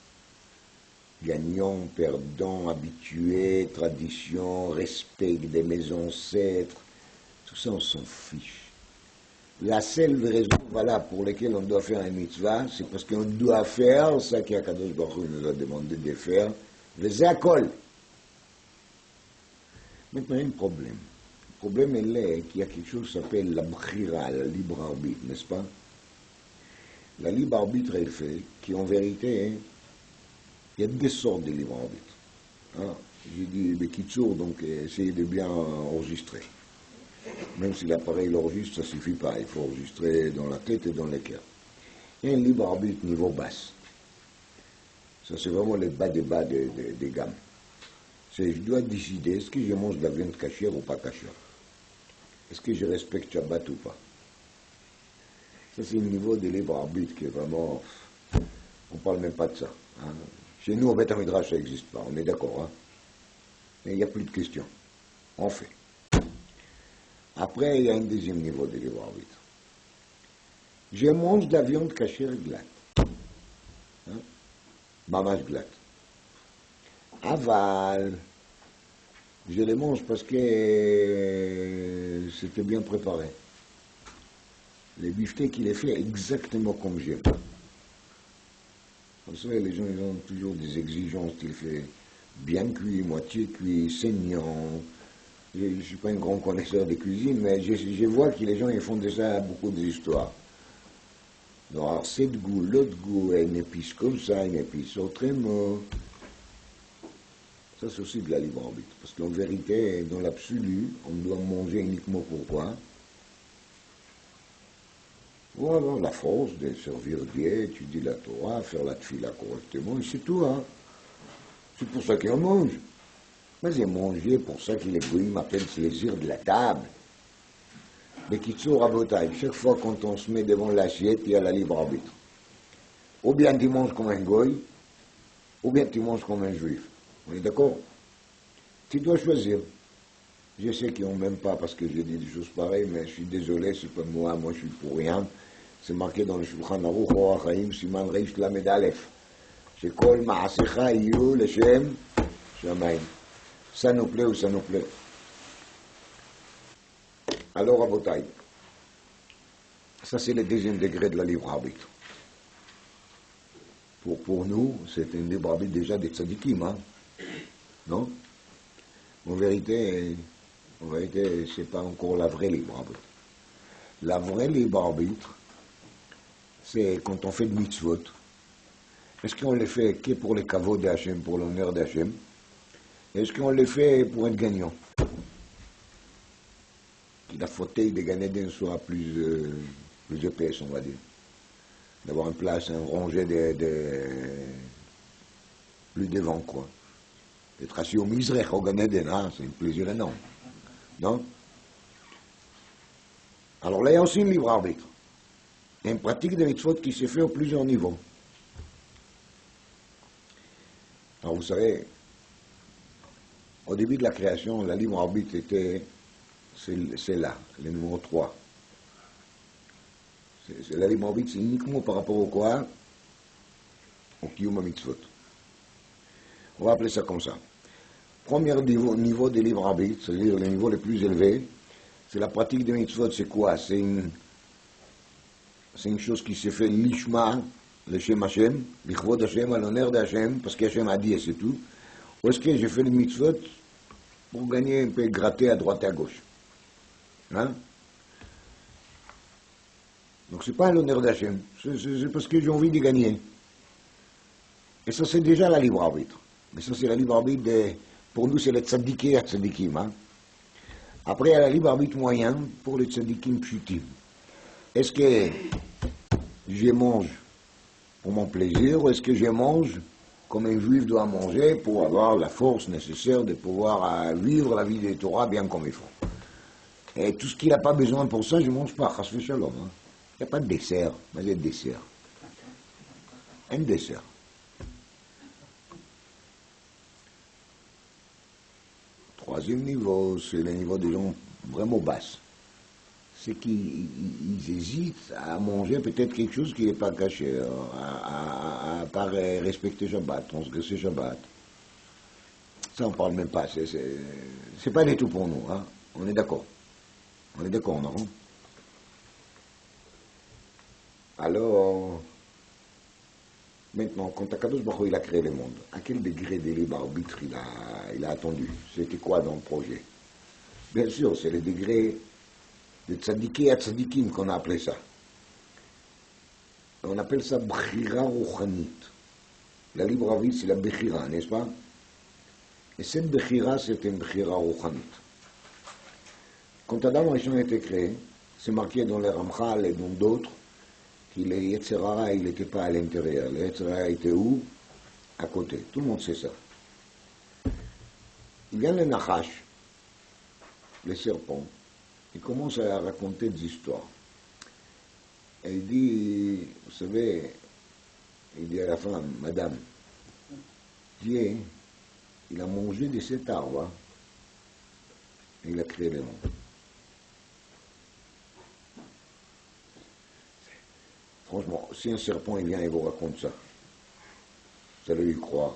Gagnant, perdant, habitué, tradition, respect des mes ancêtres, tout ça on s'en fiche. La seule raison valable pour laquelle on doit faire une mitzvah, c'est parce qu'on doit faire ça qu'Akadosh Baruch Hu nous a demandé de faire, les akol. Maintenant, il y a un problème. Le problème est qu'il y a quelque chose qui s'appelle la bkhira, la libre arbitre, n'est-ce pas? La libre arbitre, elle fait qu'en vérité, hein, il y a deux sortes de libre arbitre. Hein? J'ai dit Bekitsour, donc essayez de bien enregistrer. Même si l'appareil l'enregistre, ça ne suffit pas. Il faut enregistrer dans la tête et dans le cœur. Il y a un libre arbitre niveau basse. Ça, c'est vraiment les bas des gammes. C'est je dois décider, est-ce que je mange de la viande cachère ou pas cachère? Est-ce que je respecte Shabbat ou pas? Ça, c'est le niveau de libre arbitre qui est vraiment... On ne parle même pas de ça. Hein. Chez nous, au Beth Midrash, ça n'existe pas. On est d'accord. Hein. Mais il n'y a plus de questions. On fait. Après, il y a un deuxième niveau de libre arbitre. Je mange de la viande cachère glatte. Hein? Mamash glatte. Aval, je les mange parce que c'était bien préparé. Les beefsteaks, il est fait exactement comme j'aime. Vous savez, les gens ils ont toujours des exigences. Il fait bien cuit, moitié cuit, saignant. Je ne suis pas un grand connaisseur de cuisine, mais je vois que les gens ils font déjà beaucoup d'histoires. Alors, c'est de goût, l'autre goût, une épice comme ça, une épice autrement. Ça, c'est aussi de la libre arbitre. Parce qu'en vérité, dans l'absolu, on doit manger uniquement pourquoi? Pour avoir la force de servir Dieu, étudier la Torah, faire la tfila correctement, et c'est tout. Hein. C'est pour ça qu'on mange. Mais c'est manger pour ça que les goïms appellent plaisir de la table. Mais Kitsour Rabotai, chaque fois quand on se met devant l'assiette, il y a la libre arbitre. Ou bien tu manges comme un goï, ou bien tu manges comme un juif. On est d'accord? Tu dois choisir. Je sais qu'ils n'ont même pas parce que j'ai dit des choses pareilles, mais je suis désolé, c'est pas moi je suis pour rien. C'est marqué dans le Shulchan Aruch, Orach Chaim, Siman Reish Lamed Aleph. Shekol Ma'asecha Yiyu Leshem Shamayim. Ça nous plaît ou ça nous plaît. Alors, Rabotai, ça c'est le deuxième degré de la libre arbitre. Pour nous, c'est un libre arbitre déjà des tzadikim, hein? Non? En vérité, c'est pas encore la vraie libre arbitre. La vraie libre arbitre, c'est quand on fait de mitzvot. Est-ce qu'on les fait que pour les kavod d'Hachem, pour l'honneur d'Hachem? Est-ce qu'on les fait pour être gagnant? Que la fauteuil des Ganédens soit plus épaisse, on va dire. D'avoir une place, un rangé plus devant, quoi. D'être assis au Mizrech, au Ganéden, hein, c'est un plaisir énorme. Non? Alors là, il y a aussi une libre arbitre. Il y a une pratique de mitzvot qui s'est fait à plusieurs niveaux. Alors vous savez, au début de la création, la libre arbitre était, c'est là, le numéro 3. C'est la libre arbitre, c'est uniquement par rapport au quoi? Au Kiyum mitzvot. On va appeler ça comme ça. Premier niveau de libre arbitre, c'est-à-dire le niveau le plus élevé, c'est la pratique de mitzvot, c'est quoi? C'est une chose qui s'est fait l'ishma, le Shem Hashem, l'Ichvod Hashem, à l'honneur d'Hashem, parce qu'Hashem a dit et c'est tout. Ou est-ce que j'ai fait le mitzvot pour gagner un peu, gratter à droite et à gauche? Hein? Donc c'est pas à l'honneur d'Hashem, c'est parce que j'ai envie de gagner. Et ça c'est déjà la libre arbitre. Mais ça c'est la libre arbitre pour nous c'est les tzadikim et tzadikim. Hein? Après il y a la libre arbitre moyen pour les tzadikim pshutim. Est-ce que je mange pour mon plaisir ou est-ce que je mange comme un juif doit manger pour avoir la force nécessaire de pouvoir vivre la vie des Torah bien comme il faut? Et tout ce qu'il n'a pas besoin pour ça, je ne mange pas. Chas v'shalom. Hein? Il n'y a pas de dessert, mais il y a dessert. Un dessert. Troisième niveau, c'est le niveau des gens vraiment basses. C'est qu'ils hésitent à manger peut-être quelque chose qui n'est pas caché, à pas respecter Shabbat, transgresser Shabbat. Ça, on ne parle même pas. C'est pas du tout pour nous. Hein? On est d'accord. On est d'accord, non? Alors, maintenant, quand Akadosh Baruch Hu, il a créé le monde, à quel degré de libre arbitre il a attendu? C'était quoi dans le projet? Bien sûr, c'est le degré de tzadiki à tzadikim qu'on a appelé ça. On appelle ça bchira rouchanit. La libre arbitre, c'est la bchira, n'est-ce pas? Et cette bchira, c'est une bchira rouchanit. Quand Adam Rishon a été créé, c'est marqué dans les Ramchal et dans d'autres, qu'il est Yetzer Hara, il n'était pas à l'intérieur. Le Yetzer Hara était où? À côté. Tout le monde sait ça. Il vient le Nachash, le serpent, il commence à raconter des histoires. Et il dit, vous savez, il dit à la femme, Madame, Dieu, il a mangé de cet arbre, et il a créé le monde. Franchement, si un serpent il vient et vous raconte ça, vous allez lui croire.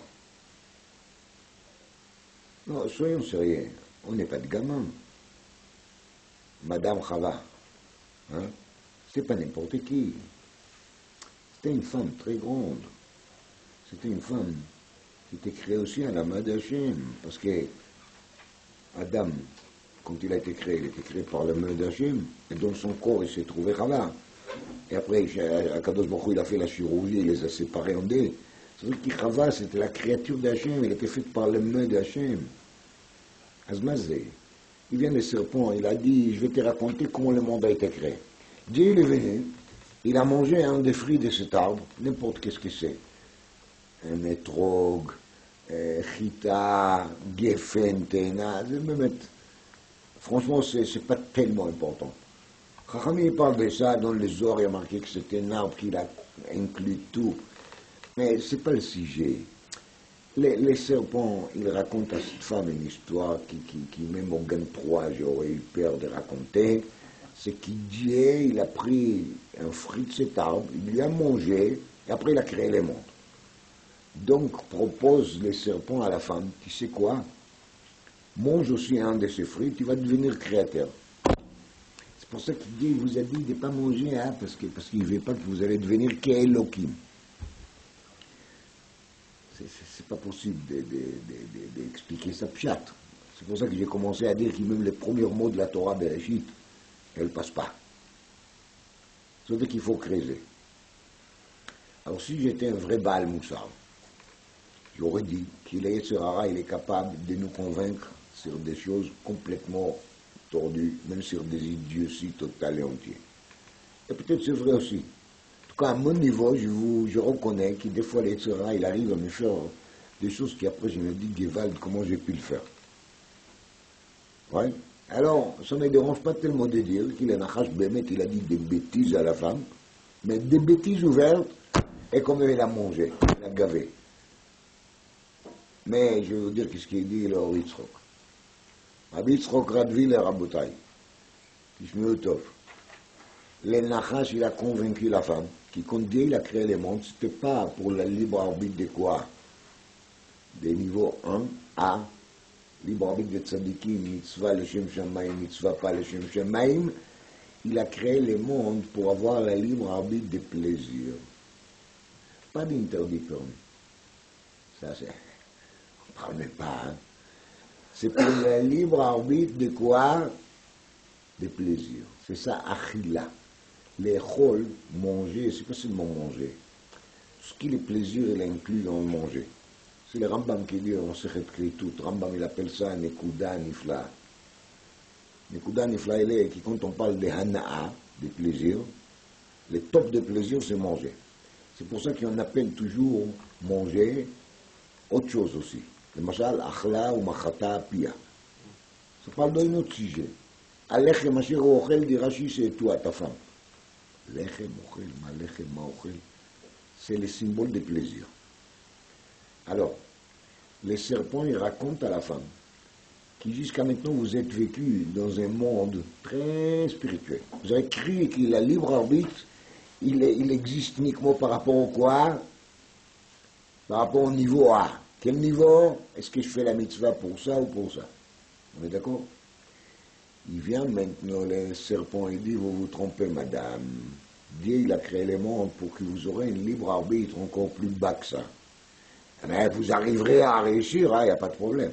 Non, soyons sérieux, on n'est pas de gamin. Madame Chava, hein, c'est pas n'importe qui. C'était une femme très grande. C'était une femme qui était créée aussi à la main d'Hachem. Parce que Adam, quand il a été créé, il était créé par la main d'Hachem. Et dans son corps, il s'est trouvé Chava. Et après, Akadosh Baruch Hu, il a fait la chirurgie, il les a séparés en deux. C'est-à-dire que Chava, c'était la créature d'Hachem, il était faite par la main d'Hachem. Azmazé. Il vient le serpent, il a dit, je vais te raconter comment le monde a été créé. Dieu, il est venu, il a mangé un des fruits de cet arbre, n'importe qu'est-ce que c'est. Un étrog, chita, geffen, tena, franchement, c'est pas tellement important. Chachami, il parle de ça, dans les ors, il y a marqué que c'était un arbre qu'il a inclus tout. Mais c'est pas le sujet. Les serpents, ils racontent à cette femme une histoire qui même Morgan III, j'aurais eu peur de raconter. C'est que Dieu, il a pris un fruit de cet arbre, il lui a mangé, et après il a créé le monde. Donc, propose les serpents à la femme, tu sais quoi? Mange aussi un de ces fruits, tu vas devenir créateur. C'est pour ça qu'il dit, il vous a dit de ne pas manger, hein, parce qu'il ne veut pas que vous allez devenir qu'Elohim. C'est pas possible d'expliquer ça pchat. C'est pour ça que j'ai commencé à dire que même les premiers mots de la Torah Bereshit, elles ne passent pas. C'est-à-dire qu'il faut creuser. Alors si j'étais un vrai Baal Moussar, j'aurais dit qu'il est Yetzer Hara, il est capable de nous convaincre sur des choses complètement tordues, même sur des idioties totales et entières. Et peut-être c'est vrai aussi. En tout cas, à mon niveau, je reconnais que des fois, les Yetzer Hara, il arrive à me faire des choses qu'après je me dis, Gewalt, comment j'ai pu le faire? Ouais. Alors, ça ne me dérange pas tellement de dire qu'il est Nachash Bémet, il a dit des bêtises à la femme, mais des bêtises ouvertes, et comme il a mangé, il a gavé. Mais je vais vous dire qu'est-ce qu'il dit, le Rabbi Yitzchok. Rabbi Yitzchok Radvil et Rabotai, Tishmeu Tov. Le Nachash, il a convaincu la femme, qui quand Dieu il a créé le monde, c'était pas pour le libre arbitre de quoi? Des niveaux 1 à libre arbitre de tzadikim, mitzvah le shem shamayim, mitzvah pas le shem shamayim. Il a créé le monde pour avoir le libre arbitre de plaisir. Pas d'interdit permis. Ça, c'est... On ne parle même pas, hein. C'est pour le libre arbitre de quoi? De plaisir. C'est ça, achila. Les chol, manger, c'est pas seulement manger. Ce qui est plaisir, il inclut dans le manger. C'est le Rambam qui dit, on s'est réécrit tout. Rambam, il appelle ça Nekuda Nifla. Nekuda Nifla, il est qui, quand on parle de Hana'a, de plaisir, le top de plaisir, c'est manger. C'est pour ça qu'on appelle toujours manger autre chose aussi. Le machal, achla ou machata pia. Ça parle d'un autre sujet. Alechem, asher ochel, dit Rashi, c'est toi, ta femme. Lechem, ochel, ma lechem, ma ochel. C'est le symbole de plaisir. Alors, les serpents, ils racontent à la femme que jusqu'à maintenant, vous êtes vécu dans un monde très spirituel. Vous avez cru qu'il a libre arbitre, il existe uniquement par rapport au quoi? Par rapport au niveau A. Quel niveau? Est-ce que je fais la mitzvah pour ça ou pour ça? On est d'accord? Il vient maintenant, le serpent, il dit, vous vous trompez, madame. Dieu, il a créé les mondes pour que vous aurez un libre arbitre encore plus bas que ça. Mais vous arriverez à réussir, il n'y a pas de problème.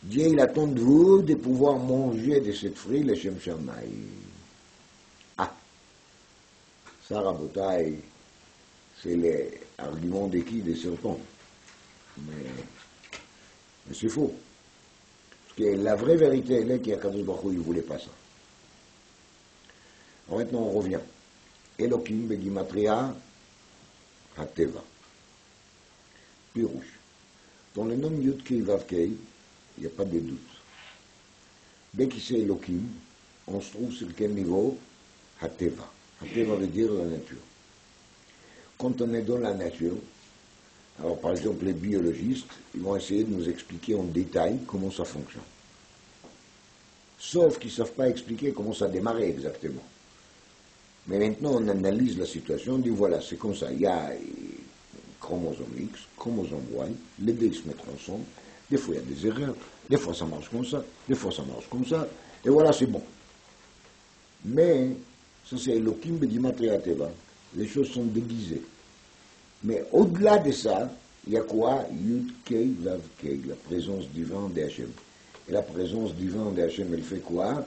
Dieu, il attend de vous de pouvoir manger de cette fruit, le Shem Shamaï. Ah, ça, Rabotai, c'est l'argument de qui? Des serpents. Mais c'est faux. Parce que la vraie vérité, elle est qu'Akadosh Baruch Hu, il ne voulait pas ça. Alors maintenant, on revient. Elokim begimatria hateva. Pirouche. Dans le nom Yud Kei Vav Kei, il n'y a pas de doute. Dès qu'il c'est Elokim, on se trouve sur quel niveau? Hateva. Hateva veut dire la nature. Quand on est dans la nature, alors par exemple les biologistes, ils vont essayer de nous expliquer en détail comment ça fonctionne. Sauf qu'ils ne savent pas expliquer comment ça a démarré exactement. Mais maintenant on analyse la situation, on dit voilà, c'est comme ça, il y a chromosome X, chromosome Y, les deux se mettent ensemble, des fois il y a des erreurs, des fois ça marche comme ça, des fois ça marche comme ça, et voilà, c'est bon. Mais, ça c'est Elokim Bedimatria Teva, les choses sont déguisées. Mais au-delà de ça, il y a quoi? Yud Kei Vav Kei, la présence divine de Hachem. Et la présence divine de Hachem, elle fait quoi?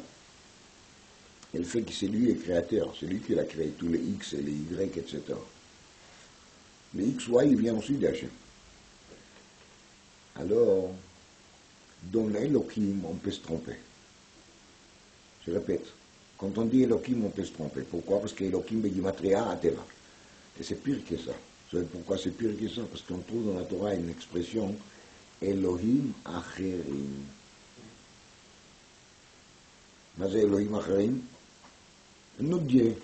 Elle fait que c'est lui le créateur, c'est lui qui a créé tous les X et les Y, etc. Le X, Y, il vient aussi d'Hachem. Alors, dans l'Elohim, on peut se tromper. Je répète, quand on dit Elohim, on peut se tromper. Pourquoi? Parce qu'Elohim, Begimatria, Ateva. Et c'est pire que ça. Vous savez pourquoi c'est pire que ça? Parce qu'on trouve dans la Torah une expression Elohim Acherim. Mais c'est Elohim Acherim? Un autre Dieu.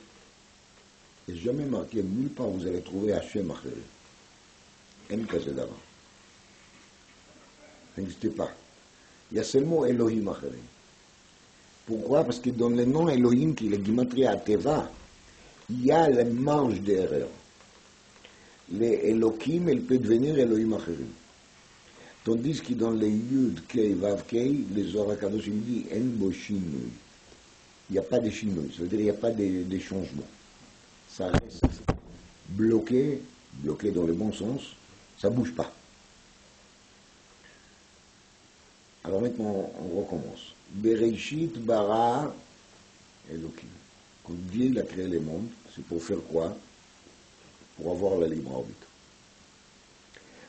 Et jamais marqué, nulle part vous allez trouver Hachem Acherim. En kazé d'avant. Ça n'existe pas. Il y a seulement Elohim Acherim. Pourquoi? Parce que dans le nom Elohim, qui est le Gematria Ateva, il y a la marge d'erreur. Les Elohim, elle peut devenir Elohim Acherim. Tandis que dans les Yud, Kei, Vav, Kei, les Zohar HaKadosh, il dit En bo shinui. Il n'y a pas de shinui, ça veut dire il n'y a pas de changement. Ça reste bloqué dans le bon sens, ça ne bouge pas. Alors maintenant, on recommence. Bereshit bara Elohim. Quand Dieu a créé les mondes, c'est pour faire quoi? Pour avoir la libre arbitre.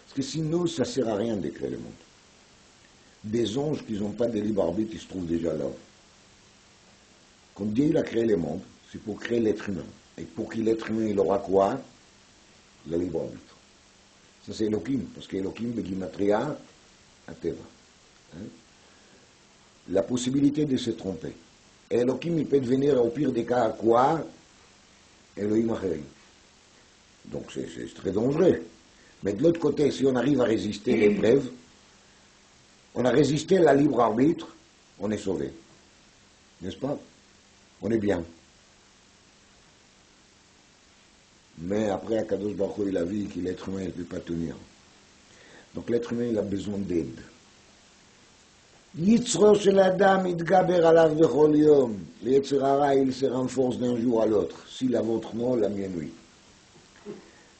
Parce que sinon, ça ne sert à rien de créer les mondes. Des anges qui n'ont pas de libre arbitre, ils se trouvent déjà là. Quand Dieu a créé les mondes, c'est pour créer l'être humain. Et pour qu'il l'être humain, il aura quoi? La libre arbitre. Ça c'est Elohim, parce qu'Elohim, Begimatria, Ateva. Hein? La possibilité de se tromper. Et Elohim, il peut devenir au pire des cas à quoi? Elohim Acherim. Donc c'est très dangereux. Mais de l'autre côté, si on arrive à résister l'épreuve, on a résisté à la libre arbitre, on est sauvé. N'est-ce pas? On est bien. Mais après, Akadosh Baruch Hu, il a vu que l'être humain ne peut pas tenir. Donc l'être humain, il a besoin d'aide. Yitzro shel Adam itgaber alav bechol yom. Le Yetzer Hara, il se renforce d'un jour à l'autre. Si la vôtre non, la mienne oui.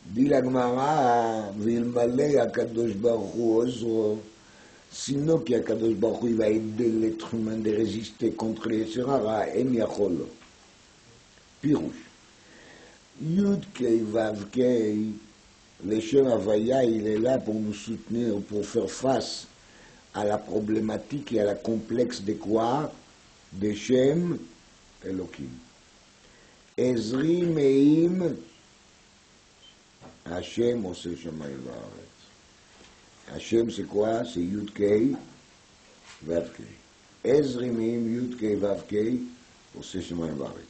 Dit la Gemara, Vilmalei Akadosh Baruch Hu ozro. Sinon qu'Akadosh Baruch Hu, il va aider l'être humain de résister contre le Yetzer Hara, en yachol. Pirouche. Yud Kei Vav Kei, le Shem Havaya, il est là pour nous soutenir, pour faire face à la problématique et à la complexe de quoi? De Shem Elohim. Ezri Meim Hashem Ose Shamayim Vaaretz. Hashem c'est quoi? C'est Yud Kei Vav Kei. Ezri Meim Yud Kei Vav Kei Ose Shamayim Vaaretz.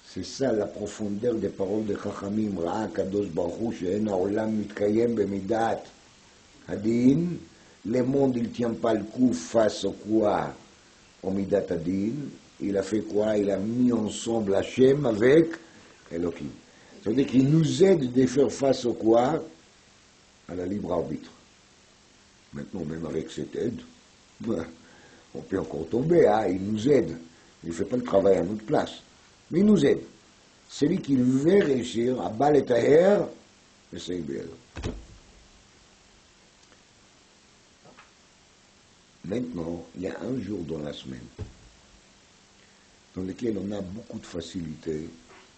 C'est ça la profondeur des paroles de Chachamim. Ra'a Kadosh Baruch Hu she'en ha'olam mitkayem bemidat hadin. Le monde, il ne tient pas le coup face au quoi? Au midat hadin. Il a fait quoi? Il a mis ensemble Hachem avec Elohim. Ça veut dire qu'il nous aide de faire face au quoi? À la libre arbitre. Maintenant, même avec cette aide, on peut encore tomber. Hein? Il nous aide. Il ne fait pas le travail à notre place. Mais il nous aide. celui qui veut réussir à bal et taher, c'est bien. Maintenant, il y a un jour dans la semaine dans lequel on a beaucoup de facilité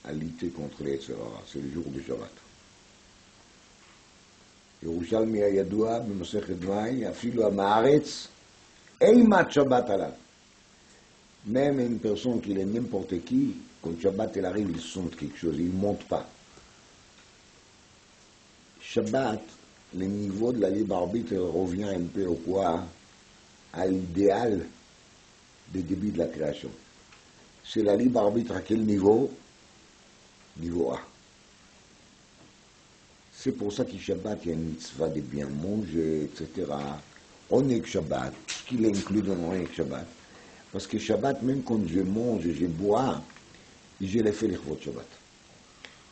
à lutter contre les Yetzirah. C'est le jour du Shabbat. ירושלמי הידוע במסכת דמאי, אפילו המארץ, אימת שבת עליו. Même une personne qui est n'importe qui, quand Shabbat elle arrive, il sent quelque chose, il ne monte pas. Shabbat, le niveau de la libre arbitre revient un peu au quoi, à l'idéal des débuts de la création. C'est la libre arbitre à quel niveau? Niveau A. C'est pour ça que Shabbat, il y a une mitzvah de bien manger, etc. On est que Shabbat, ce qu'il est inclus dans on est que Shabbat. Parce que Shabbat, même quand je mange et je bois, je l'ai fait l'Ichvot Shabbat.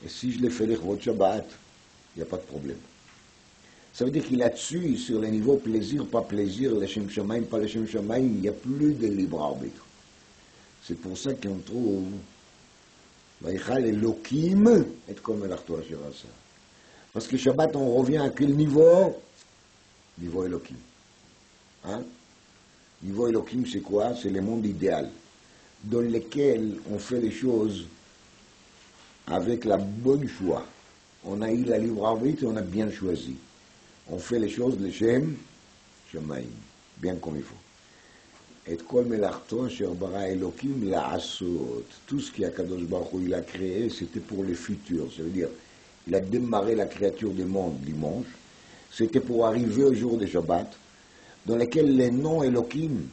Et si je l'ai fait l'Ichvot Shabbat, il n'y a pas de problème. Ça veut dire qu'il a dessus, sur le niveau plaisir, pas plaisir, le Shem Shamaim, pas le Shem Shamaim, il n'y a plus de libre arbitre. C'est pour ça qu'on trouve Vaïchal Elokim et comme l'Artoa Shirasa. Parce que Shabbat, on revient à quel niveau? Niveau Elokim. Hein? Niveau Elokim, c'est quoi? C'est le monde idéal, dans lequel on fait les choses avec la bonne choix. On a eu la libre arbitre et on a bien choisi. On fait les choses de Shem Shamaim, bien comme il faut. Et kol melachto asher bara Elokim la'asot. Tout ce qu'Akadosh Baruch Hu il a créé, c'était pour le futur. Ça veut dire, il a démarré la créature du monde dimanche. C'était pour arriver au jour de Shabbat, dans lequel le nom Elokim,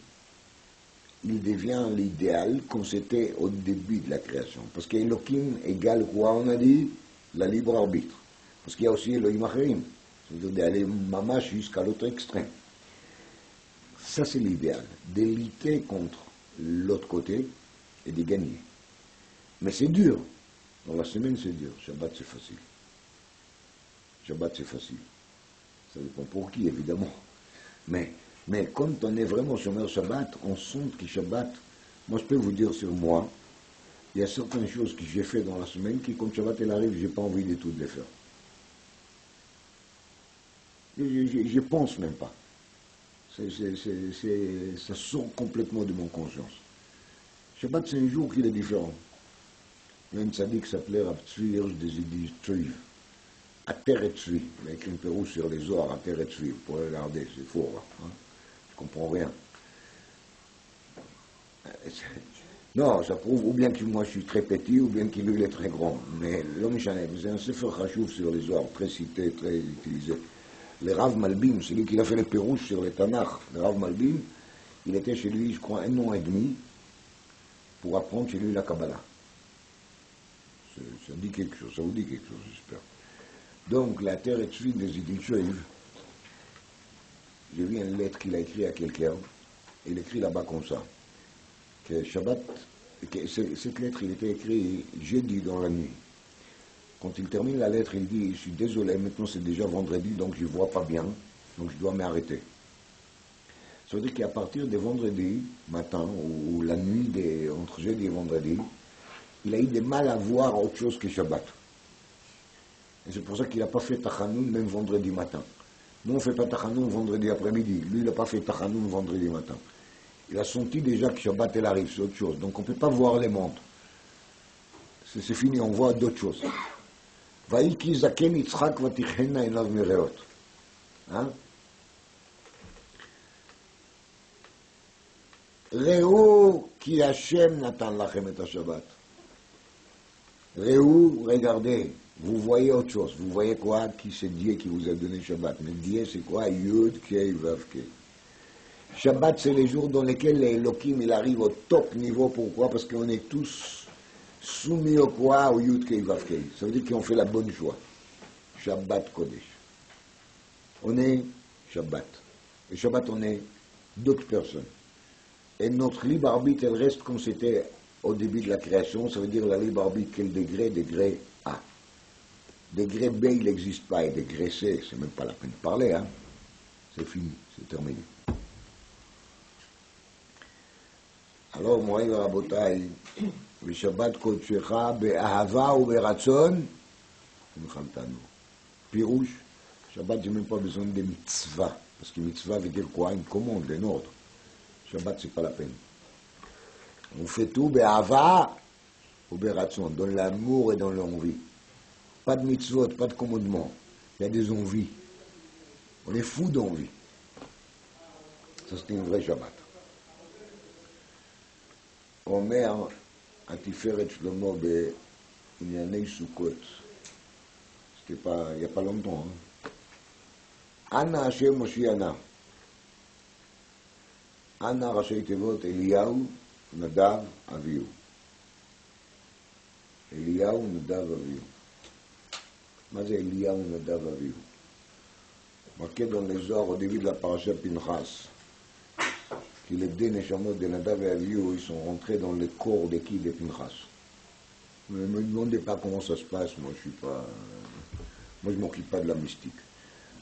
il devient l'idéal comme c'était au début de la création. Parce qu'Elokim égale quoi, on a dit? La libre arbitre. Parce qu'il y a aussi Elohim Acherim. C'est-à-dire d'aller mamash jusqu'à l'autre extrême. Ça, c'est l'idéal, de lutter contre l'autre côté et de gagner. Mais c'est dur. Dans la semaine, c'est dur. Shabbat, c'est facile. Shabbat, c'est facile. Ça dépend pour qui, évidemment. Mais quand on est vraiment sur le Shabbat, on sent que Shabbat, moi, je peux vous dire sur moi, il y a certaines choses que j'ai fait dans la semaine qui, quand Shabbat elle arrive, je n'ai pas envie de tout les faire. Je ne pense même pas. Ça sort complètement de mon conscience. Shabbat, c'est un jour qui est différent. Il y a une tzaddik qui s'appelait Rav Tzvi Hirsch des Yiddish Tzvi. Ater et Tzvi. Il a écrit un pérou sur les Zohar, Ater et Tzvi. Vous pourrez regarder, c'est fort. Hein? Je ne comprends rien. Non, ça prouve ou bien que moi je suis très petit, ou bien qu'il est très grand. Mais l'homme Chanel, vous avez un Sefer Chashuv sur les Zohar, très cité, très utilisé. Le Rav Malbim, c'est lui qui a fait le Pérouche sur les Tanakh. Le Rav Malbim, il était chez lui, je crois, 1 an et demi pour apprendre chez lui la Kabbalah. Ça dit quelque chose, ça vous dit quelque chose, j'espère. Donc, la terre est suite des Yiddish. J'ai vu une lettre qu'il a écrite à quelqu'un. Il écrit là-bas comme ça. Que Shabbat, cette lettre, il était écrite jeudi dans la nuit. Quand il termine la lettre, il dit, je suis désolé, maintenant c'est déjà vendredi, donc je ne vois pas bien, donc je dois m'arrêter. Ça veut dire qu'à partir de vendredi matin, ou la nuit entre jeudi et vendredi, il a eu des mal à voir autre chose que Shabbat. Et c'est pour ça qu'il n'a pas fait Tachanoun même vendredi matin. Nous, on ne fait pas Tachanoun vendredi après-midi. Lui, il n'a pas fait Tachanoun vendredi matin. Il a senti déjà que Shabbat, elle arrive, c'est autre chose. Donc on ne peut pas voir les mondes. C'est fini, on voit d'autres choses. Vaïki zaken Yitzchak vatichena elav mireot. Hein? Réou ki Hashem natan lachem et Shabbat. Réou, regardez, vous voyez autre chose. Vous voyez quoi? Qui c'est Dieu qui vous a donné Shabbat. Mais Dieu, c'est quoi? Yud Kei Vav Kei. Shabbat, c'est les jours dans lesquels l'Elohim, il arrive au top niveau. Pourquoi? Parce qu'on est tous soumis au quoi? Au Yud Kei Vav Kei. Ça veut dire qu'on fait la bonne choix. Shabbat Kodesh. On est Shabbat. Et Shabbat, on est d'autres personnes. Et notre libre arbitre, elle reste comme c'était au début de la création. Ça veut dire la libre arbitre, quel degré? Degré A. Degré B, il n'existe pas. Et degré C, c'est même pas la peine de parler. Hein. C'est fini, c'est terminé. Alors, moi, Rabotai, ושבת קודשך באהבה וברצון, נחמתנו. פירוש, Shabbat, j'ai même pas besoin de mitzvah. Parce que mitzvah veut dire quoi? Une commande, un ordre. Shabbat, c'est pas la peine. On fait tout, be'ava ou be'ratson, dans l'amour et dans l'envie. Pas de mitzvot, pas de commandement. Il y a des envies. On est fou d'envie. Ça, c'est un vrai Shabbat. Omer, Atiferet Shlomo, בענייני סוכות. C'était pas, il n'y a pas longtemps. Anna Hashem Moshiana. Anna ראשי תיבות אליהו, נדב, אביהו. אליהו, נדב, אביהו. מה זה אליהו, נדב, אביהו? marqué dans les Zohar au début de la paracha Pinchas, que les deux neshamot de Nadav et Avihu, ils sont rentrés dans le corps de qui? De Pinchas. Ne me demandez pas comment ça se passe, moi je ne m'occupe pas de la mystique.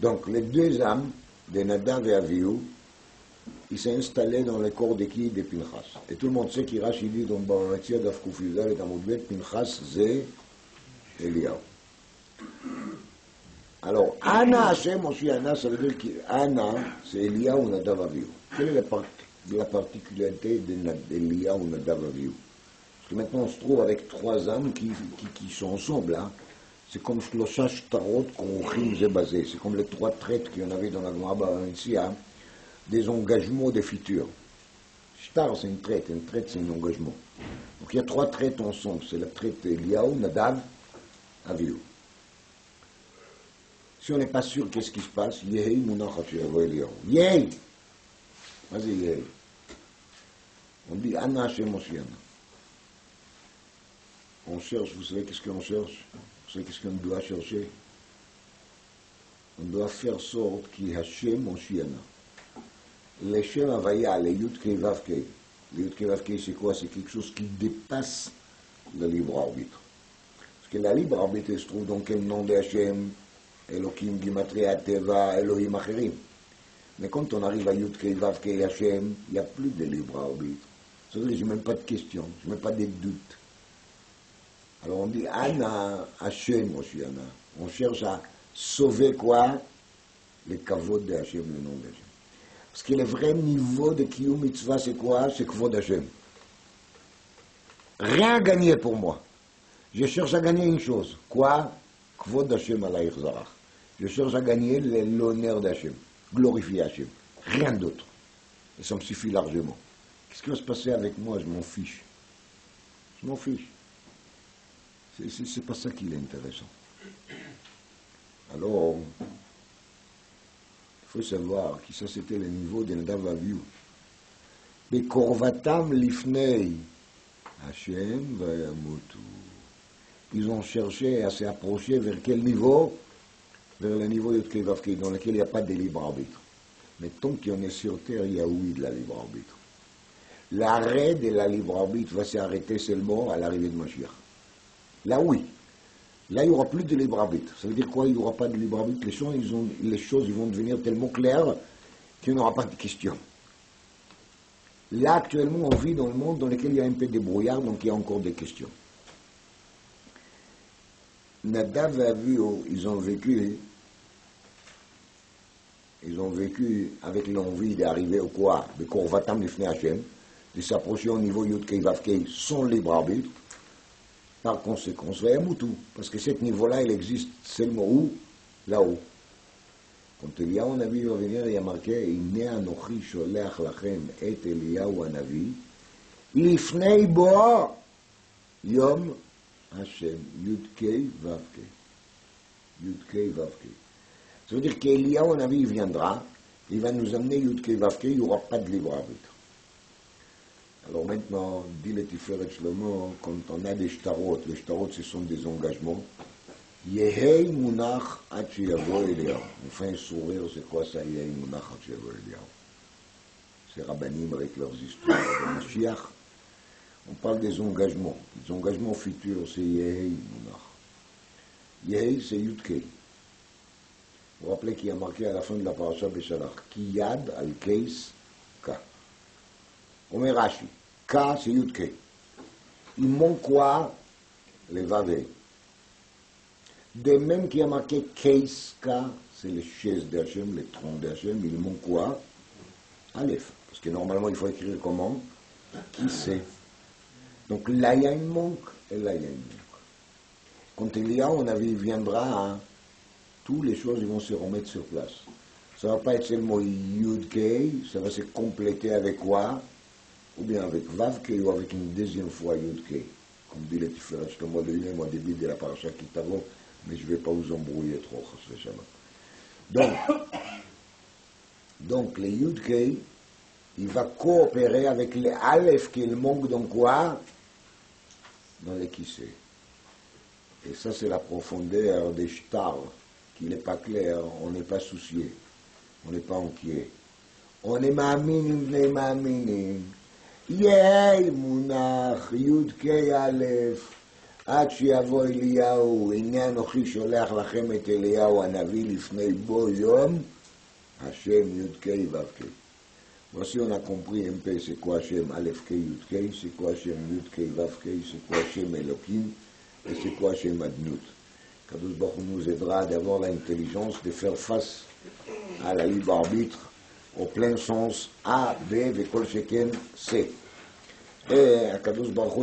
Donc les deux âmes de Nadav et Avihu, ils s'est installé dans le corps de qui? De Pinchas. Et tout le monde sait qu'il Rashi dit dans Bamatzia d'Afkouf Yudal et Amud Bet, Pinchas c'est Eliyahu. Alors, Anna Hashem Moshiana, ça veut dire qu'Anna, c'est Eliyahu Nadav Avihu. Quelle est la particularité d'Eliyahu Nadav Avihu? Parce que maintenant on se trouve avec trois âmes qui sont ensemble. Hein. C'est comme Shlosha Shtarot Kouchim Zebazé. C'est comme les trois traites qu'il y en avait dans la Gemara ici. Hein. Des engagements des futurs. Shtar, c'est une traite c'est un engagement. Donc il y a trois traites ensemble. C'est la traite Eliyahu, Nadav, Avihu. Si on n'est pas sûr, qu'est-ce qui se passe? Yehi Munach Hashem Eliyahu. Yehi! Vas-y, Yehi. On dit Anna Hashem Moshiana. On cherche, vous savez qu'est-ce qu'on cherche? Vous savez qu'est-ce qu'on doit chercher? On doit faire sorte qu'il y ait Hashem Moshiana. Les Shem Havaya, les Yud Kei Vav Kei. Les Yud Kei Vav Kei, c'est quoi? C'est quelque chose qui dépasse le libre arbitre. Parce que la libre arbitre se trouve dans quel nom de Hashem? Elohim, Gimatria, Teva, Elohim Acherim. Mais quand on arrive à Yud Kei Vav Kei Hashem, il n'y a plus de libre arbitre. C'est-à-dire que je n'ai même pas de questions, je n'ai même pas de doutes. Alors on dit Anna Hashem Moshiana. On cherche à sauver quoi? Les kavod de Hashem, le nom de Hashem. Parce que le vrai niveau de Kiyum Mitzvah, c'est quoi? C'est Kvod Hashem. Rien à gagner pour moi. Je cherche à gagner une chose. Quoi? Kvod Hashem alayhi zarach. Je cherche à gagner l'honneur d'Hachem. Glorifier Hachem. Rien d'autre. Et ça me suffit largement. Qu'est-ce qui va se passer avec moi? Je m'en fiche. Je m'en fiche. C'est pas ça qui est intéressant. Alors, il faut savoir que ça c'était le niveau de Nadav Avihu. Mais Korvatam Lifnei Hashem Vayamutu. Ils ont cherché à s'approcher vers quel niveau? Vers le niveau de Yud Vav Kei, dans lequel il n'y a pas de libre arbitre. Mais tant qu'on est sur terre, il y a oui de la libre arbitre. L'arrêt de la libre arbitre va s'arrêter seulement à l'arrivée de Mashiach. Là, oui. Là, il n'y aura plus de libre arbitre. Ça veut dire quoi? Il n'y aura pas de libre arbitre. Les choses ils vont devenir tellement claires qu'il n'y aura pas de questions. Là, actuellement, on vit dans le monde dans lequel il y a un peu de brouillard, donc il y a encore des questions. Nadav et Avihu, ils ont vécu avec l'envie d'arriver au quoi? De Korvatam Lifnei Hashem, de s'approcher au niveau Yud Kei Vav Kei sans libre arbitre. Par conséquent, Vayamutu, parce que ce niveau-là, il existe seulement où? Là-haut. Quand Eliyahu Hanavi va venir, il y a marqué Hine Anochi Sholeach Lachem et Eliyahu Hanavi Lifnei Bo Yom Hashem, Yud Kei Vav Kei. Yud Kei Vav Kei. Ça veut dire qu'Eliyahu Hanavi viendra, il va nous amener Yud Kei Vav Kei, il n'y aura pas de libre arbitre. Alors maintenant, dit le Tiferet Shlomo, quand on a des shtarot, les shtarot ce sont des engagements, Yehei Munach Ad Sheyavo Eliyahu. On fait un sourire, c'est quoi ça, Yehei Munach Ad Sheyavo Eliyahu? C'est Rabbanim avec leurs histoires de Mashiach. On parle des engagements. Les engagements futurs, c'est Yehei Munach. Yehei, c'est Yud Kei. Vous vous rappelez qu'il y a marqué à la fin de la parasha Beshalach, Ki Yad al Keis Ka. Omer Rashi, Ka, c'est Yud Kei. il manque quoi? Les Vavé. De même qu'il y a marqué Keiska, c'est les chaises d'Hachem, les troncs d'Hachem, il manque quoi? Aleph. Parce que normalement, il faut écrire comment? Qui sait? Donc là, il y a un manque, et là, il y a un manque. Quand il y a, on viendra, hein, toutes les choses vont se remettre sur place. Ça ne va pas être seulement Yud Kei, ça va se compléter avec quoi? Ou bien avec Vav Kei, ou avec une deuxième fois Yud Kei. Comme dit les Tiferet Shlomo de lui-même au début de la paracha Kitavo, mais je ne vais pas vous embrouiller trop, donc les Yud Kei, il va coopérer avec les Aleph qui manque dans quoi? Dans les Kissé. Et ça, c'est la profondeur des Shtar, qui n'est pas clair, on n'est pas soucié, on n'est pas inquiet. On est מאמינים בני מאמינים. יהי מונח י"ק א' עד שיבוא אליהו, הנה אנוכי שולח לכם את אליהו הנביא לפני בוא יום, השם י"ק ו"ק. Voici, on a compris un peu c'est quoi Hashem Aleph K Yud K, c'est quoi Hashem Yud K Vav K, c'est quoi Hashem Elohim, et c'est quoi Hashem Adnut. Kadosh Baruch Hu nous aidera d'avoir l'intelligence de faire face à la libre arbitre au plein sens A, B, Vekol Sheken, C. Et Kadosh Baruch Hu